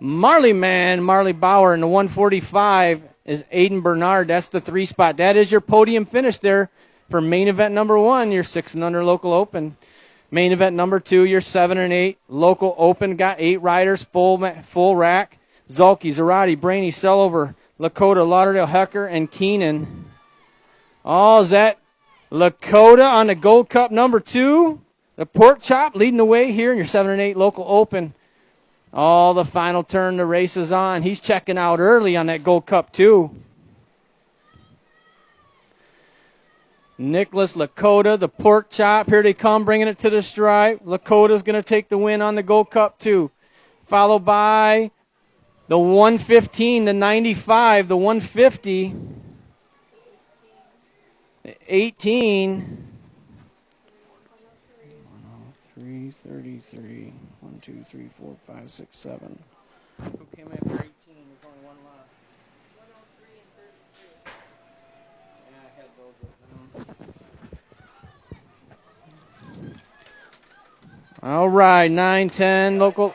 Marley Bauer, and the 145 is Aiden Bernard. That's the 3 spot. That is your podium finish there for main event number 1, your 6 and under local open. Main event number 2, your 7 and 8 local open. Got 8 riders, full rack. Zulke, Zarate, Brainy, Sellover, Lakota, Lauderdale, Hecker, and Keenan. Is that Lakota on the Gold Cup number 2. The Pork Chop leading the way here in your 7 and 8 local open. The final turn, the race is on. He's checking out early on that Gold Cup 2. Nicholas Lakota, the Pork Chop. Here they come, bringing it to the stripe. Lakota's going to take the win on the Gold Cup 2. Followed by the 115, the 95, the 150, the 18. 333. 1, 2, 3, 4, 5, 6, 7. Who came after 18? There's only one left. 103 and 33. Yeah, I had those with them. All right, 9-10 local.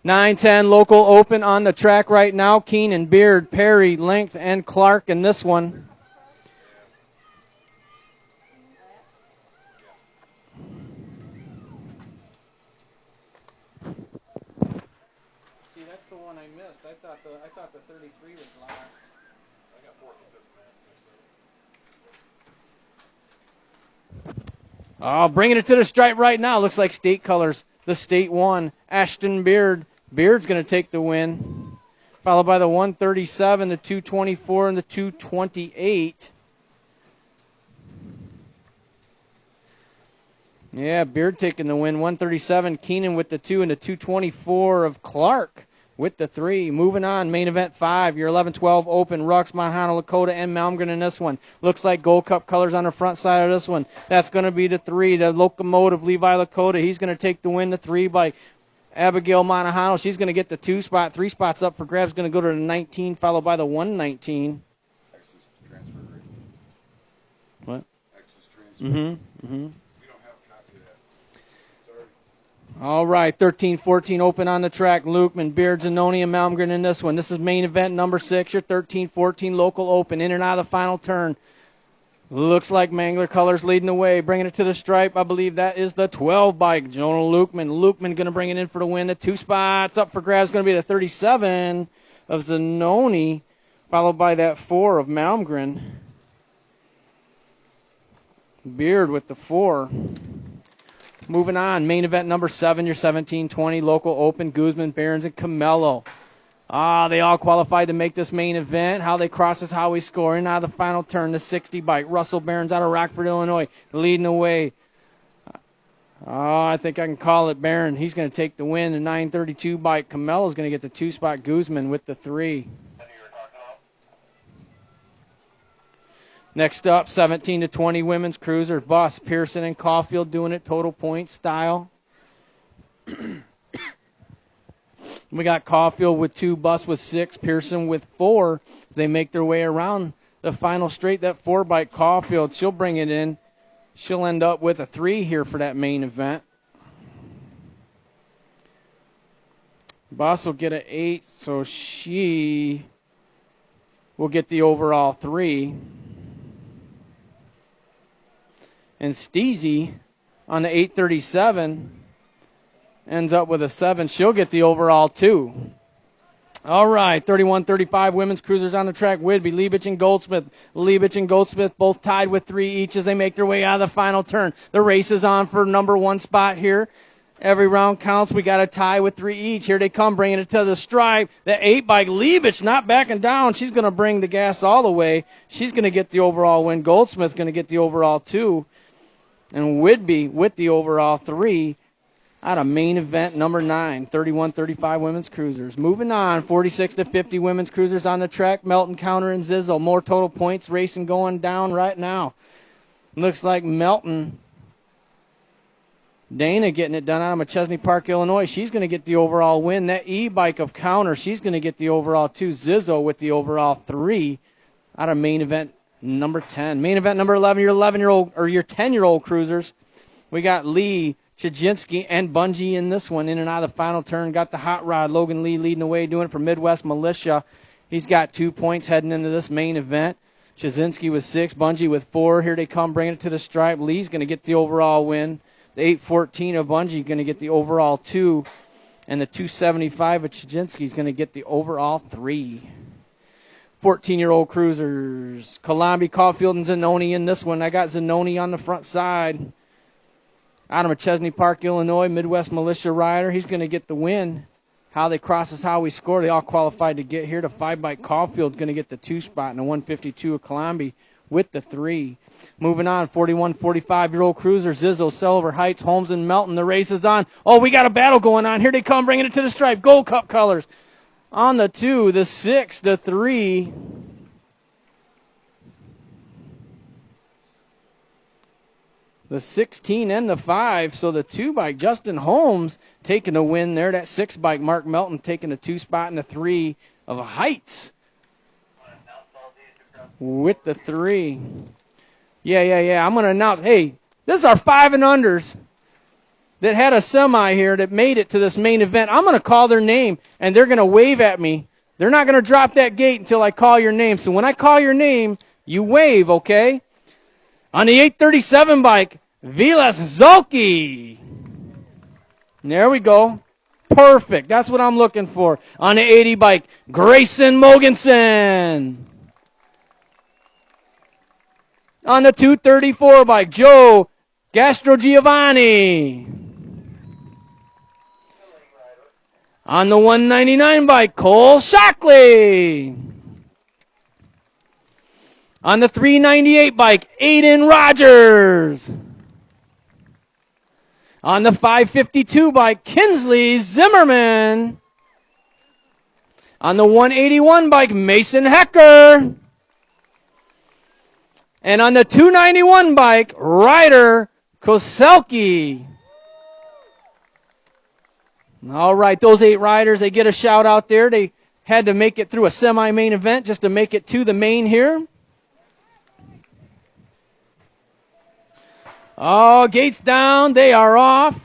9-10 local open on the track right now. Keenan, Beard, Perry, Length, and Clark in this one. See, that's the one I missed. I thought the 33 was last. I got 4th and 5th. Bringing it to the stripe right now. Looks like state colors. The state 1, Ashton Beard. Beard's going to take the win. followed by the 137, the 224, and the 228. Yeah, Beard taking the win. 137, Keenan with the 2, and the 224 of Clark with the 3. Moving on, main event 5, your 11-12 Open, Rux, Mount Honolulu, Lakota, and Malmgren in this one. Looks like Gold Cup colors on the front side of this one. That's going to be the 3, the Locomotive, Levi Lakota. He's going to take the win, the 3 by Abigail Monahano. She's going to get the 2 spot. 3 spots up for grabs, going to go to the 19, followed by the 119. X's transfer rate. What? X's transfer. Mm-hmm. Mm-hmm. We don't have a copy of that. Sorry. All right, 13-14 Open on the track. Lukeman, Beard, Zanoni, and Malmgren in this one. This is main event number 6, your 13-14 local Open. In and out of the final turn. Looks like Mangler Colors leading the way, bringing it to the stripe. I believe that is the 12 bike, Jonah Lukeman. Lukeman going to bring it in for the win. The 2 spots up for grabs going to be the 37 of Zanoni, followed by that 4 of Malmgren. Beard with the 4. Moving on, main event number 7, your 17-20 local Open, Guzman, Barons, and Camello. They all qualified to make this main event. How they cross is how we score. And now the final turn, the 60 bike. Russell Barons out of Rockford, Illinois, leading the way. I think I can call it Barron. He's going to take the win. The 932 bike. Camello's going to get the 2 spot. Guzman with the 3. Next up, 17-20 women's cruiser. Buss, Pearson, and Caulfield doing it total point style. We got Caulfield with 2, Buss with 6, Pearson with 4 as they make their way around the final straight. That 4 bike Caulfield, she'll bring it in. She'll end up with a 3 here for that main event. Buss will get an 8, so she will get the overall 3. And Steezy on the 837 ends up with a 7. She'll get the overall 2. All right, 31-35 women's cruisers on the track. Whidbey, Liebich, and Goldsmith. Liebich and Goldsmith both tied with 3 each as they make their way out of the final turn. The race is on for number 1 spot here. Every round counts. We got a tie with 3 each. Here they come, bringing it to the stripe. The 8 by Liebich not backing down. She's going to bring the gas all the way. She's going to get the overall win. Goldsmith's going to get the overall 2. And Whidbey with the overall 3. Out of main event number 9, 31-35 women's cruisers. Moving on, 46-50 women's cruisers on the track. Melton, Counter, and Zizzo. More total points racing going down right now. Looks like Melton, Dana getting it done out of McChesney Park, Illinois. She's going to get the overall win. That E-bike of Counter, she's going to get the overall 2. Zizzo with the overall 3 out of main event number 10. Main event number 11, your 11-year-old or your 10-year-old cruisers. We got Lee, Chajinski, and Bungie in this one. In and out of the final turn. Got the hot rod. Logan Lee leading the way, doing it for Midwest Militia. He's got 2 points heading into this main event. Chajinski with 6, Bungie with 4. Here they come, bringing it to the stripe. Lee's going to get the overall win. The 814 of Bungie going to get the overall 2. And the 275 of Chajinski is going to get the overall 3. 14-year-old cruisers. Colombi, Caulfield, and Zanoni in this one. I got Zanoni on the front side. Out of McChesney Park, Illinois, Midwest Militia rider. He's going to get the win. How they cross is how we score. They all qualified to get here. The 5 by Caulfield going to get the 2 spot, and the 152 of Colombi with the 3. Moving on, 41-45-year-old cruiser. Zizzo, Silver Heights, Holmes, and Melton. The race is on. Oh, we got a battle going on. Here they come, bringing it to the stripe. Gold Cup colors. On the 2, the 6, the 3. The 16 and the 5, so the 2 bike, Justin Holmes taking the win there. That 6 bike, Mark Melton taking the 2 spot, and the 3 of Heights with the 3. Yeah. I'm going to announce, hey, this is our 5 and unders that had a semi here that made it to this main event. I'm going to call their name, and they're going to wave at me. They're not going to drop that gate until I call your name. So when I call your name, you wave, okay? On the 837 bike, Vilas Zolke. There we go. Perfect. That's what I'm looking for. On the 80 bike, Grayson Mogensen. On the 234 bike, Joe Gastrogiovanni. On the 199 bike, Cole Shockley. On the 398 bike, Aiden Rogers. On the 552 bike, Kinsley Zimmerman. On the 181 bike, Mason Hecker. And on the 291 bike, Ryder Koselke. All right, those 8 riders, they get a shout out there. They had to make it through a semi-main event just to make it to the main here. Oh, gates down. They are off.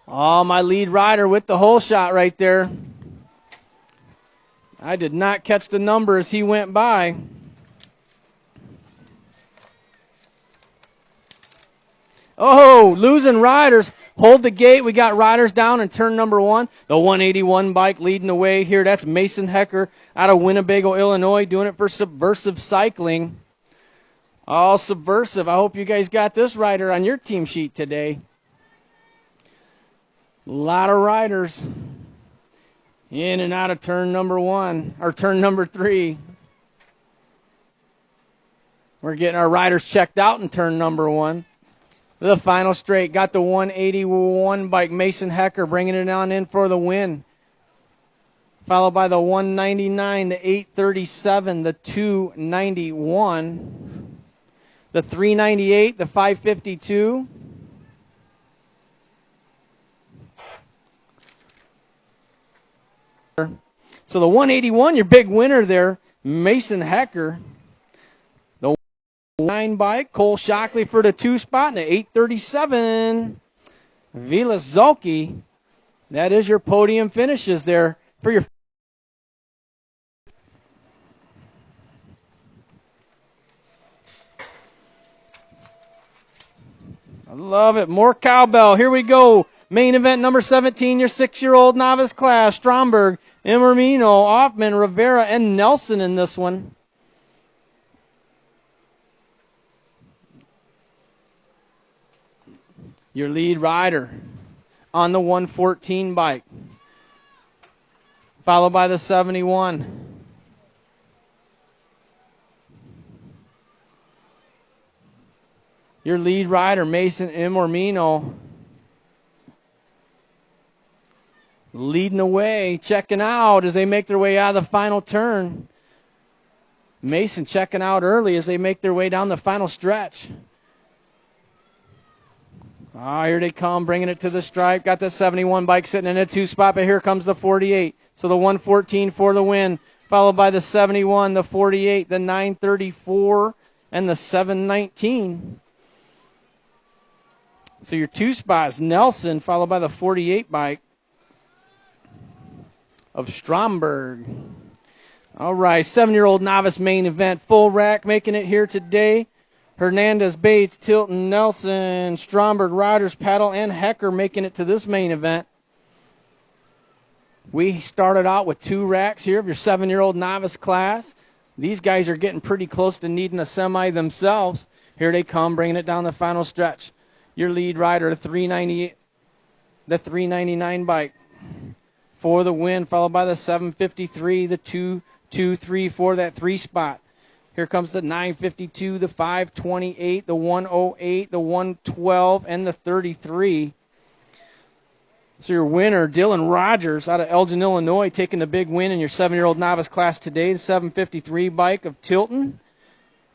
Oh, my lead rider with the hole shot right there. I did not catch the number as he went by. Oh, losing riders. Hold the gate. We got riders down in turn number 1. The 181 bike leading the way here. That's Mason Hecker out of Winnebago, Illinois, doing it for Subversive Cycling. All Subversive. I hope you guys got this rider on your team sheet today. A lot of riders in and out of turn number 1, or turn number 3. We're getting our riders checked out in turn number 1. The final straight. Got the 181 bike, Mason Hecker, bringing it on in for the win. Followed by the 199, the 837, the 291, the 398, the 552. So the 181, your big winner there, Mason Hecker. The 9 bike, Cole Shockley for the 2 spot, and the 837, Vila Zolke. That is your podium finishes there for your. I love it. More cowbell. Here we go. Main event number 17, your 6-year-old novice class. Stromberg, Emermino, Hoffman, Rivera, and Nelson in this one. Your lead rider on the 114 bike. Followed by the 71. Your lead rider, Mason Emermino. Leading the way, checking out as they make their way out of the final turn. Mason checking out early as they make their way down the final stretch. Here they come, bringing it to the stripe. Got the 71 bike sitting in a 2 spot, but here comes the 48. So the 114 for the win, followed by the 71, the 48, the 934, and the 719. So your 2 spots, Nelson, followed by the 48 bike of Stromberg. All right, 7-year-old novice main event, full rack making it here today. Hernandez, Bates, Tilton, Nelson, Stromberg, Rogers, Paddle, and Hecker making it to this main event. We started out with 2 racks here of your 7-year-old novice class. These guys are getting pretty close to needing a semi themselves. Here they come, bringing it down the final stretch. Your lead rider, the 398, the 399 bike for the win, followed by the 753, the 223 for that 3 spot. Here comes the 952, the 528, the 108, the 112, and the 33. So your winner, Dylan Rogers out of Elgin, Illinois, taking the big win in your 7-year-old novice class today. The 753 bike of Tilton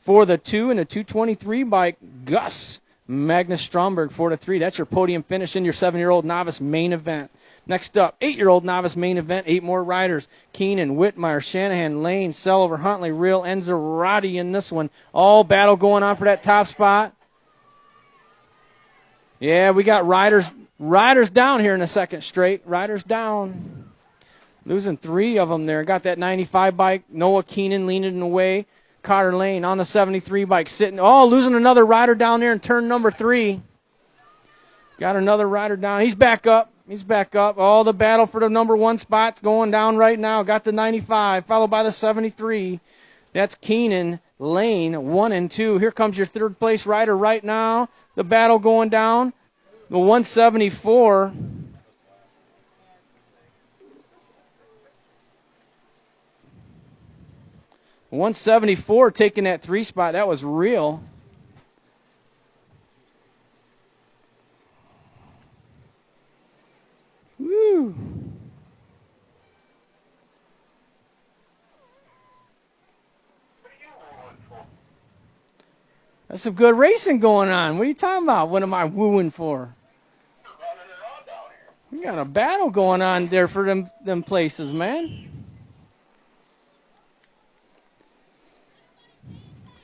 for the 2, and the 223 bike, Gus Magnus Stromberg for the 3. That's your podium finish in your 7-year-old novice main event. Next up, 8-year-old novice main event, 8 more riders. Keenan, Whitmire, Shanahan, Lane, Sellover, Huntley, Real, and Zarate in this one. All battle going on for that top spot. Yeah, we got riders down here in the second straight. Riders down. Losing 3 of them there. Got that 95 bike, Noah Keenan leaning away. Carter Lane on the 73 bike sitting. Oh, losing another rider down there in turn number 3. Got another rider down. He's back up. He's back up. Oh, the battle for the number 1 spot's going down right now. Got the 95, followed by the 73. That's Keenan, Lane, 1 and 2. Here comes your 3rd place rider right now. The battle going down. The 174. 174 taking that 3 spot. That was real. Woo. That's some good racing going on. What are you talking about? What am I wooing for? We got a battle going on there for them places, man.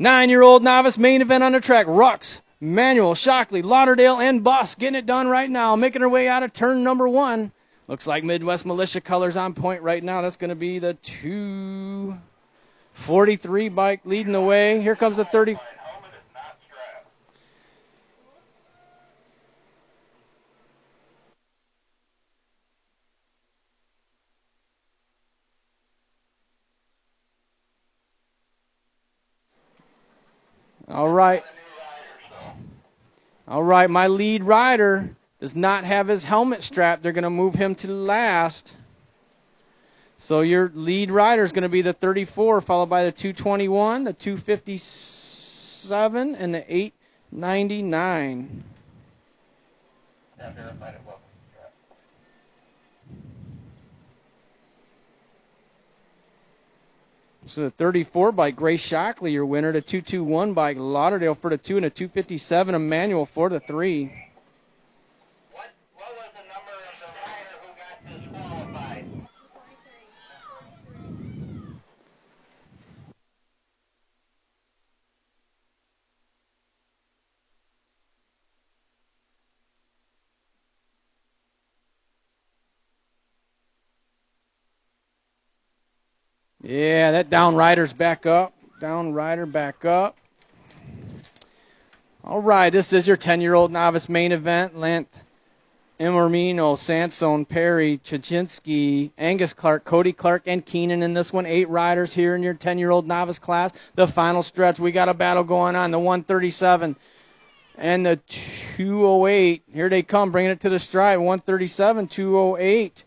9-year-old novice main event on the track. Rux, Manuel, Shockley, Lauderdale, and Bus getting it done right now. Making her way out of turn number 1. Looks like Midwest Militia colors on point right now. That's going to be the 243 bike leading the way. Here comes the 30. All right. All right, my lead rider does not have his helmet strapped. They're going to move him to last. So your lead rider is going to be the 34, followed by the 221, the 257, and the 899. So the 34 by Grace Shockley, your winner. The 221 by Lauderdale for the 2, and the 257 Emmanuel for the 3. What was the number of the rider who got disqualified? 43. Yeah, that down rider's back up. Down rider back up. All right, this is your 10-year-old novice main event. Length, Emermino, Sansone, Perry, Chachinski, Angus Clark, Cody Clark, and Keenan in this one. 8 riders here in your 10-year-old novice class. The final stretch, we got a battle going on. The 137 and the 208. Here they come, bringing it to the stride. 137, 208,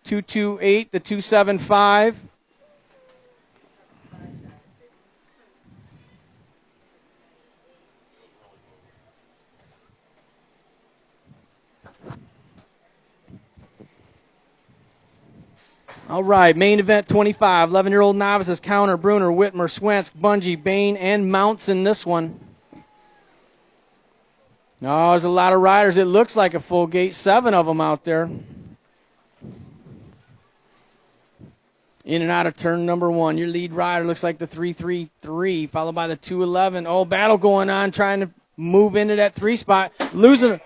228, the 275. All right, main event 25. 11-year-old novices, Counter, Bruner, Whitmer, Swensk, Bungie, Bain, and Mounts in this one. No, there's a lot of riders. It looks like a full gate. 7 of them out there. In and out of turn number 1. Your lead rider looks like the 333, followed by the 211. Oh, battle going on, trying to move into that 3 spot. Losing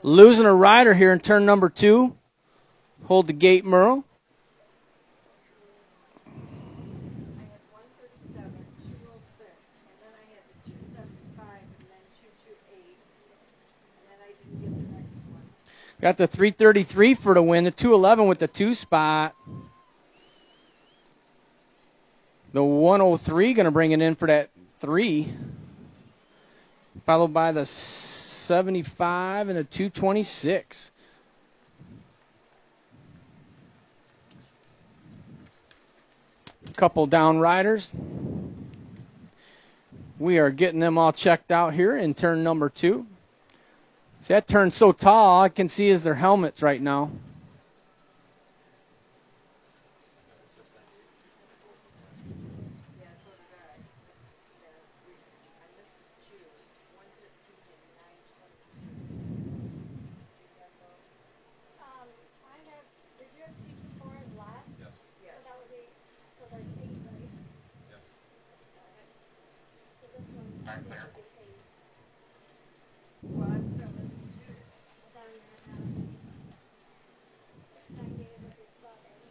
a rider here in turn number 2. Hold the gate, Merle. Got the 333 for the win, the 211 with the 2 spot. The 103 going to bring it in for that 3. Followed by the 75 and the 226. Couple down riders. We are getting them all checked out here in turn number 2. See, that turn's so tall, all I can see is their helmets right now. Did you have 224 as last? Yes. So that would be, so there's 8, right? Yes. So this one would be 8. Well, I'm still missing 2. Well, then you're gonna have 698 with your spot, right?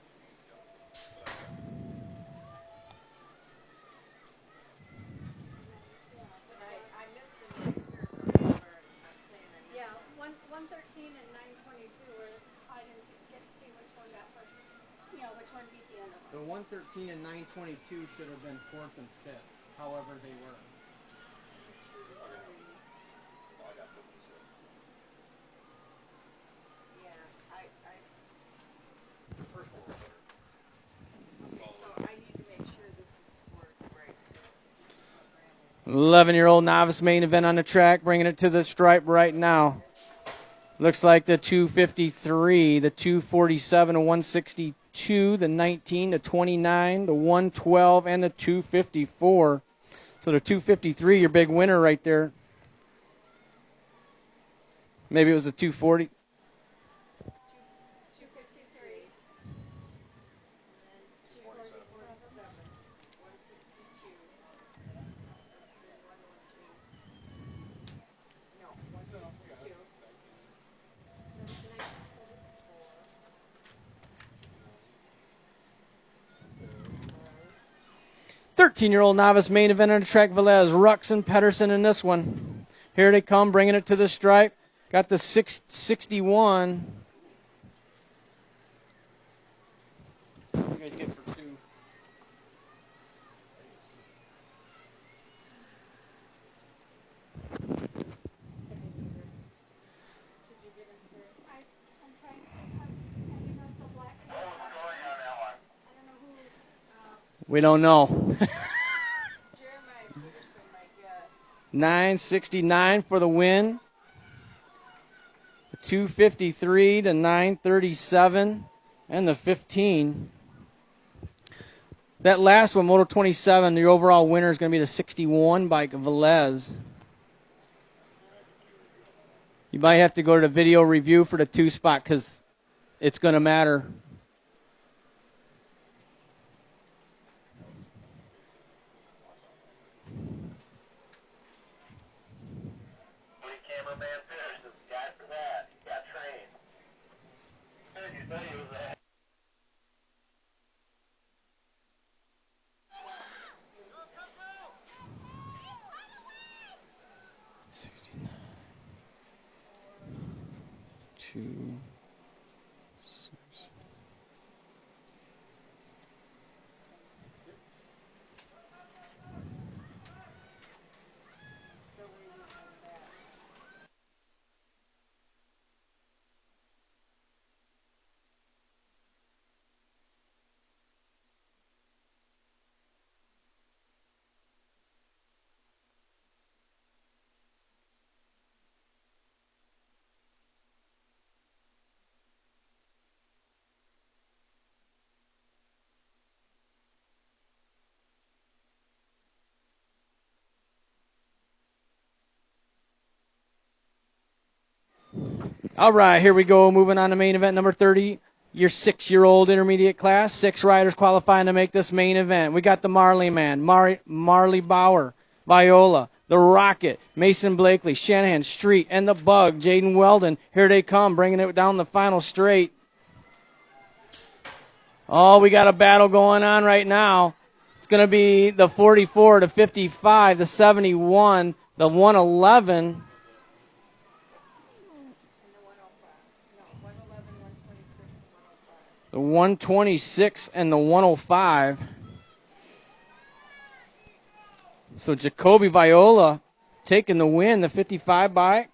But I missed him right here, so that's where I'm saying I missed Yeah, him. 113 and 922 were, I didn't get to see which one got first, which one beat the other The one. 113 and 922 should have been 4th and 5th, however they were. Well, I got 56. Yeah, The first one was better. okay, so I need to make sure this is scored 11-year-old novice main event on the track, bringing it to the stripe right now. Looks like the 253, the 247, the 162, the 19, the 29, the 112, and the 254. So the 253, your big winner right there. Maybe it was the 240. 253. And then 247. 162. No, 162. Then 13-year-old novice main event on the track, Velez, Rux, and Pedersen in this one. Here they come, bringing it to the stripe. Got the 661. What do you guys get for 2? I'm trying to think of, you know, the black and white. I don't know who. We don't know. Jeremiah Peterson, my guess. 969 for the win. 253 to 937 and the 15. That last one, Moto 27, the overall winner is going to be the 61 bike, Velez. You might have to go to the video review for the 2 spot because it's going to matter. Cameraman finished this guy for that. He got trained. You said he was ahead. All right, here we go. Moving on to main event number 30. Your 6-year-old intermediate class. 6 riders qualifying to make this main event. We got the Marley Man, Marley Bauer, Viola, the Rocket, Mason Blakely, Shanahan, Street, and the Bug, Jaden Weldon. Here they come, bringing it down the final straight. Oh, we got a battle going on right now. It's going to be the 44, the 55, the 71, the 111. The 126 and the 105. So Jacoby Viola taking the win, the 55 bike.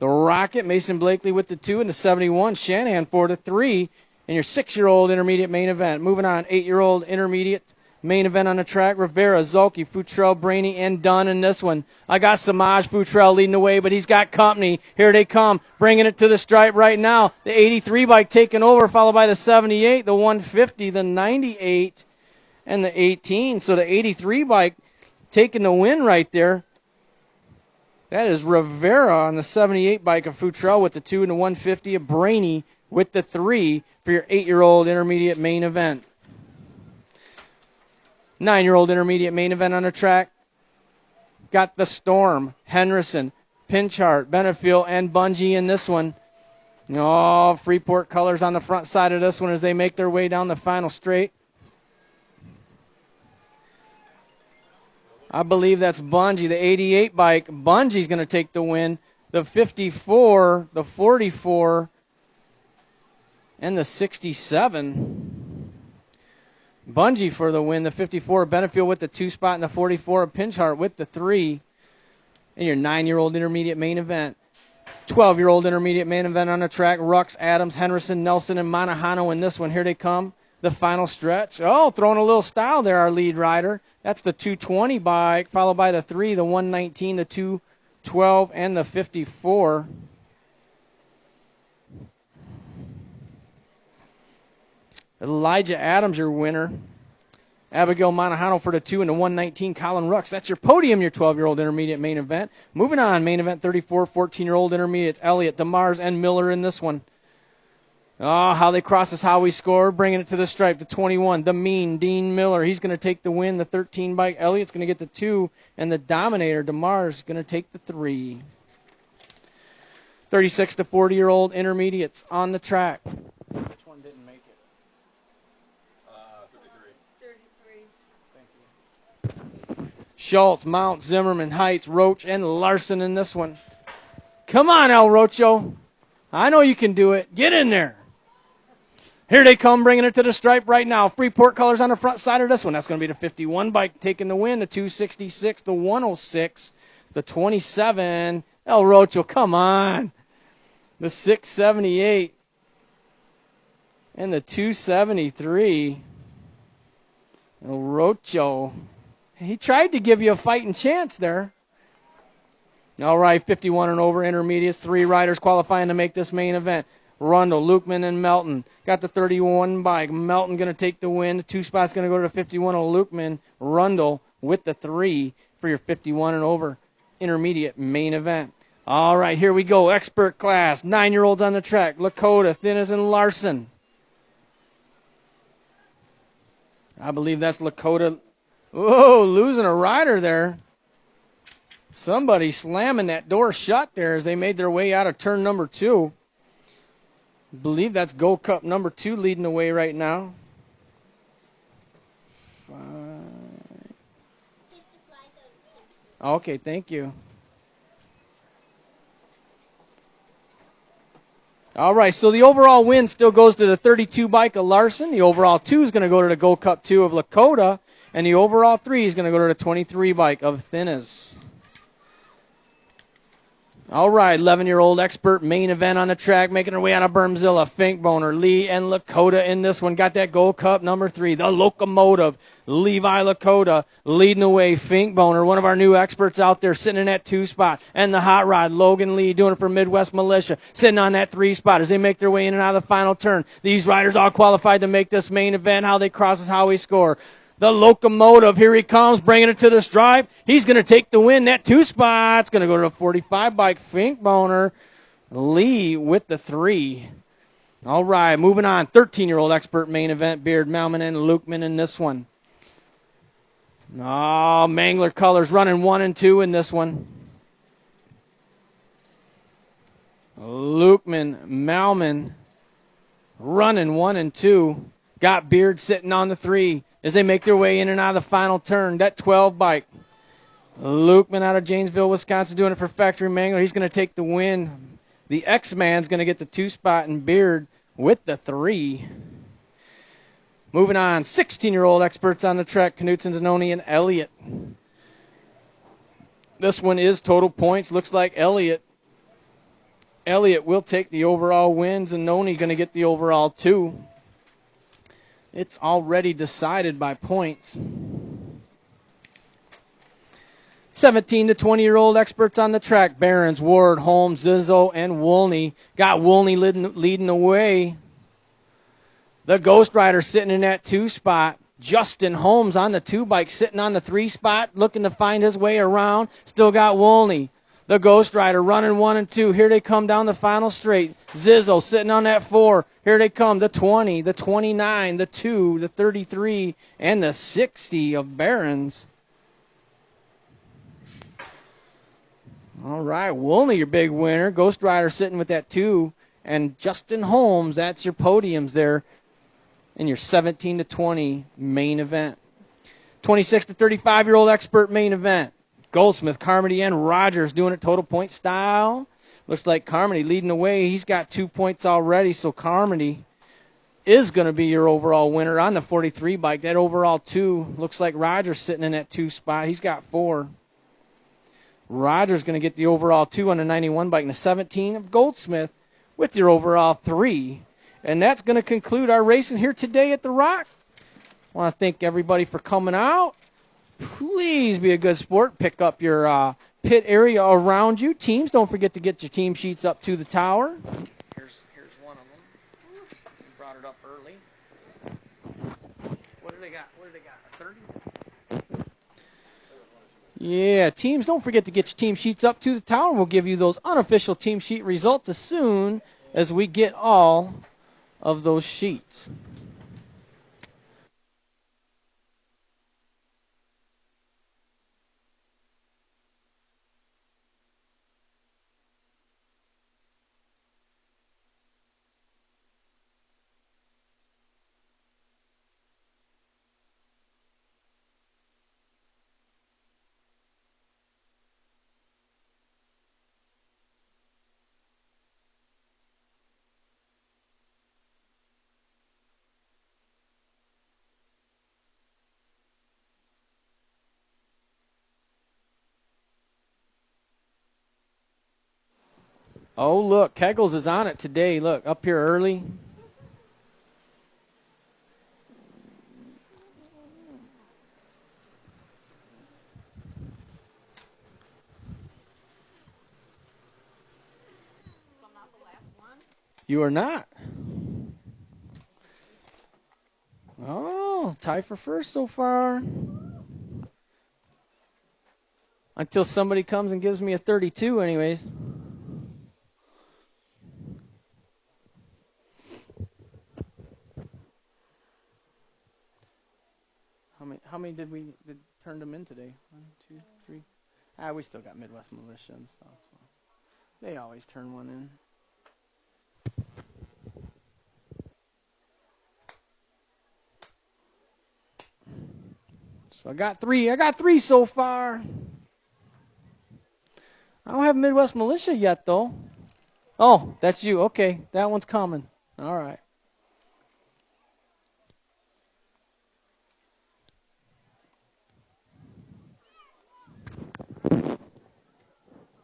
The Rocket, Mason Blakely with the 2, and the 71, Shanahan for the 3. And your 6-year-old intermediate main event. Moving on, 8-year-old intermediate main event on the track. Rivera, Zolke, Futrell, Brainy, and Dunn in this one. I got Samaj Futrell leading the way, but he's got company. Here they come, bringing it to the stripe right now. The 83 bike taking over, followed by the 78, the 150, the 98, and the 18. So the 83 bike taking the win right there. That is Rivera on the 78 bike of Futrell with the 2 and the 150 of Brainy with the 3 for your 8-year-old intermediate main event. 9-year-old intermediate main event on the track. Got the Storm, Henderson, Pinchart, Benefield, and Bungie in this one. Oh, Freeport colors on the front side of this one as they make their way down the final straight. I believe that's Bungie, the 88 bike. Bungie's going to take the win. The 54, the 44, and the 67. Bungie for the win. The 54 Benefield with the 2 spot, and the 44 Pinchart with the 3. And your 9-year-old intermediate main event. 12-year-old intermediate main event on the track. Rux, Adams, Henderson, Nelson, and Manahano in this one. Here they come. the final stretch. Oh, throwing a little style there, our lead rider. That's the 220 bike, followed by the 3, the 119, the 212, and the 54. Elijah Adams, your winner. Abigail Monajano for the 2 and the 119, Colin Rux. That's your podium, your 12-year-old intermediate main event. Moving on, main event 34, 14-year-old intermediates. Elliott, DeMars, and Miller in this one. Oh, how they cross is how we score. Bringing it to the stripe, the 21, the mean, Dean Miller. He's going to take the win. The 13 bike, Elliott's going to get the 2. And the dominator, DeMars, is going to take the 3. 36 to 40-year-old intermediates on the track. Which one didn't make it? 33. Schultz, Mount, Zimmerman, Heights, Roach, and Larson in this one. Come on, El Rocho. I know you can do it. Get in there. Here they come, bringing it to the stripe right now. Freeport colors on the front side of this one. That's going to be the 51 bike taking the win. The 266, the 106, the 27. El Rocho, come on. The 678 and the 273. El Rocho. He tried to give you a fighting chance there. All right, 51 and over intermediates. 3 riders qualifying to make this main event. Rundle, Lukeman, and Melton. Got the 31 bike. Melton going to take the win. The 2 spots going to go to the 51 of Lukeman. Rundle with the 3 for your 51 and over intermediate main event. All right, here we go. Expert class. 9-year-olds on the track. Lakota, Thinnes, and Larson. I believe that's Lakota. Oh, losing a rider there. Somebody slamming that door shut there as they made their way out of turn number 2. I believe that's Gold Cup number 2 leading the way right now. 5. Okay, thank you. All right, so the overall win still goes to the 32 bike of Larson. The overall 2 is going to go to the Gold Cup 2 of Lakota. And the overall 3 is going to go to the 23 bike of Thinnes. All right, 11-year-old expert main event on the track, making her way out of Bermzilla. Finkboner, Lee, and Lakota in this one. Got that Gold Cup number 3, the locomotive, Levi Lakota, leading the way. Finkboner, one of our new experts out there, sitting in that 2 spot. And the hot rod, Logan Lee, doing it for Midwest Militia, sitting on that 3 spot as they make their way in and out of the final turn. These riders all qualified to make this main event. How they cross is how we score. The locomotive, here he comes, bringing it to the stripe. He's going to take the win. That 2 spot's going to go to the 45 bike. Finkboner, Lee with the 3. All right, moving on. 13-year-old expert main event, Beard, Malman, and Lukeman in this one. Oh, Mangler colors running 1 and 2 in this one. Lukeman, Malman running 1 and 2. Got Beard sitting on the 3. As they make their way in and out of the final turn. That 12 bike. Lukeman out of Janesville, Wisconsin, doing it for Factory Mangler. He's going to take the win. The X-Man's going to get the 2 spot, and Beard with the 3. Moving on, 16-year-old experts on the track, Knutson, Zanoni, and Elliott. This one is total points. Looks like Elliott will take the overall win. Zanoni going to get the overall 2. It's already decided by points. 17 to 20-year-old experts on the track. Barons, Ward, Holmes, Zizzo, and Woolney. Got Woolney leading the way. The Ghost Rider sitting in that 2 spot. Justin Holmes on the 2 bike, sitting on the 3 spot, looking to find his way around. Still got Woolney. The Ghost Rider running 1 and 2. Here they come down the final straight. Zizzo sitting on that 4. Here they come, the 20, the 29, the 2, the 33, and the 60 of Barons. All right, Woolney, your big winner. Ghost Rider sitting with that 2. And Justin Holmes, that's your podiums there in your 17 to 20 main event. 26 to 35-year-old expert main event. Goldsmith, Carmody, and Rogers doing it total point style. Looks like Carmody leading the way. He's got 2 points already, so Carmody is going to be your overall winner on the 43 bike. That overall 2 looks like Rogers sitting in that 2 spot. He's got 4. Rogers going to get the overall 2 on the 91 bike, and the 17 of Goldsmith with your overall 3. And that's going to conclude our racing here today at the Rock. I want to thank everybody for coming out. Please be a good sport. Pick up your pit area around you. Teams, don't forget to get your team sheets up to the tower. Here's one of them. We brought it up early. What do they got? A 30? Yeah, teams, don't forget to get your team sheets up to the tower. We'll give you those unofficial team sheet results as soon as we get all of those sheets. Oh, look, Kegels is on it today. Look, up here early. I'm not the last one. You are not. Oh, tie for first so far. Until somebody comes and gives me a 32 anyways. How many did turn them in today? 1, 2, 3. We still got Midwest Militia and stuff. So they always turn one in. So I got three so far. I don't have Midwest Militia yet, though. Oh, that's you. Okay, that one's coming. All right.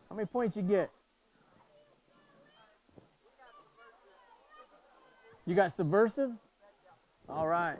How many points you get? You got Subversive? All right.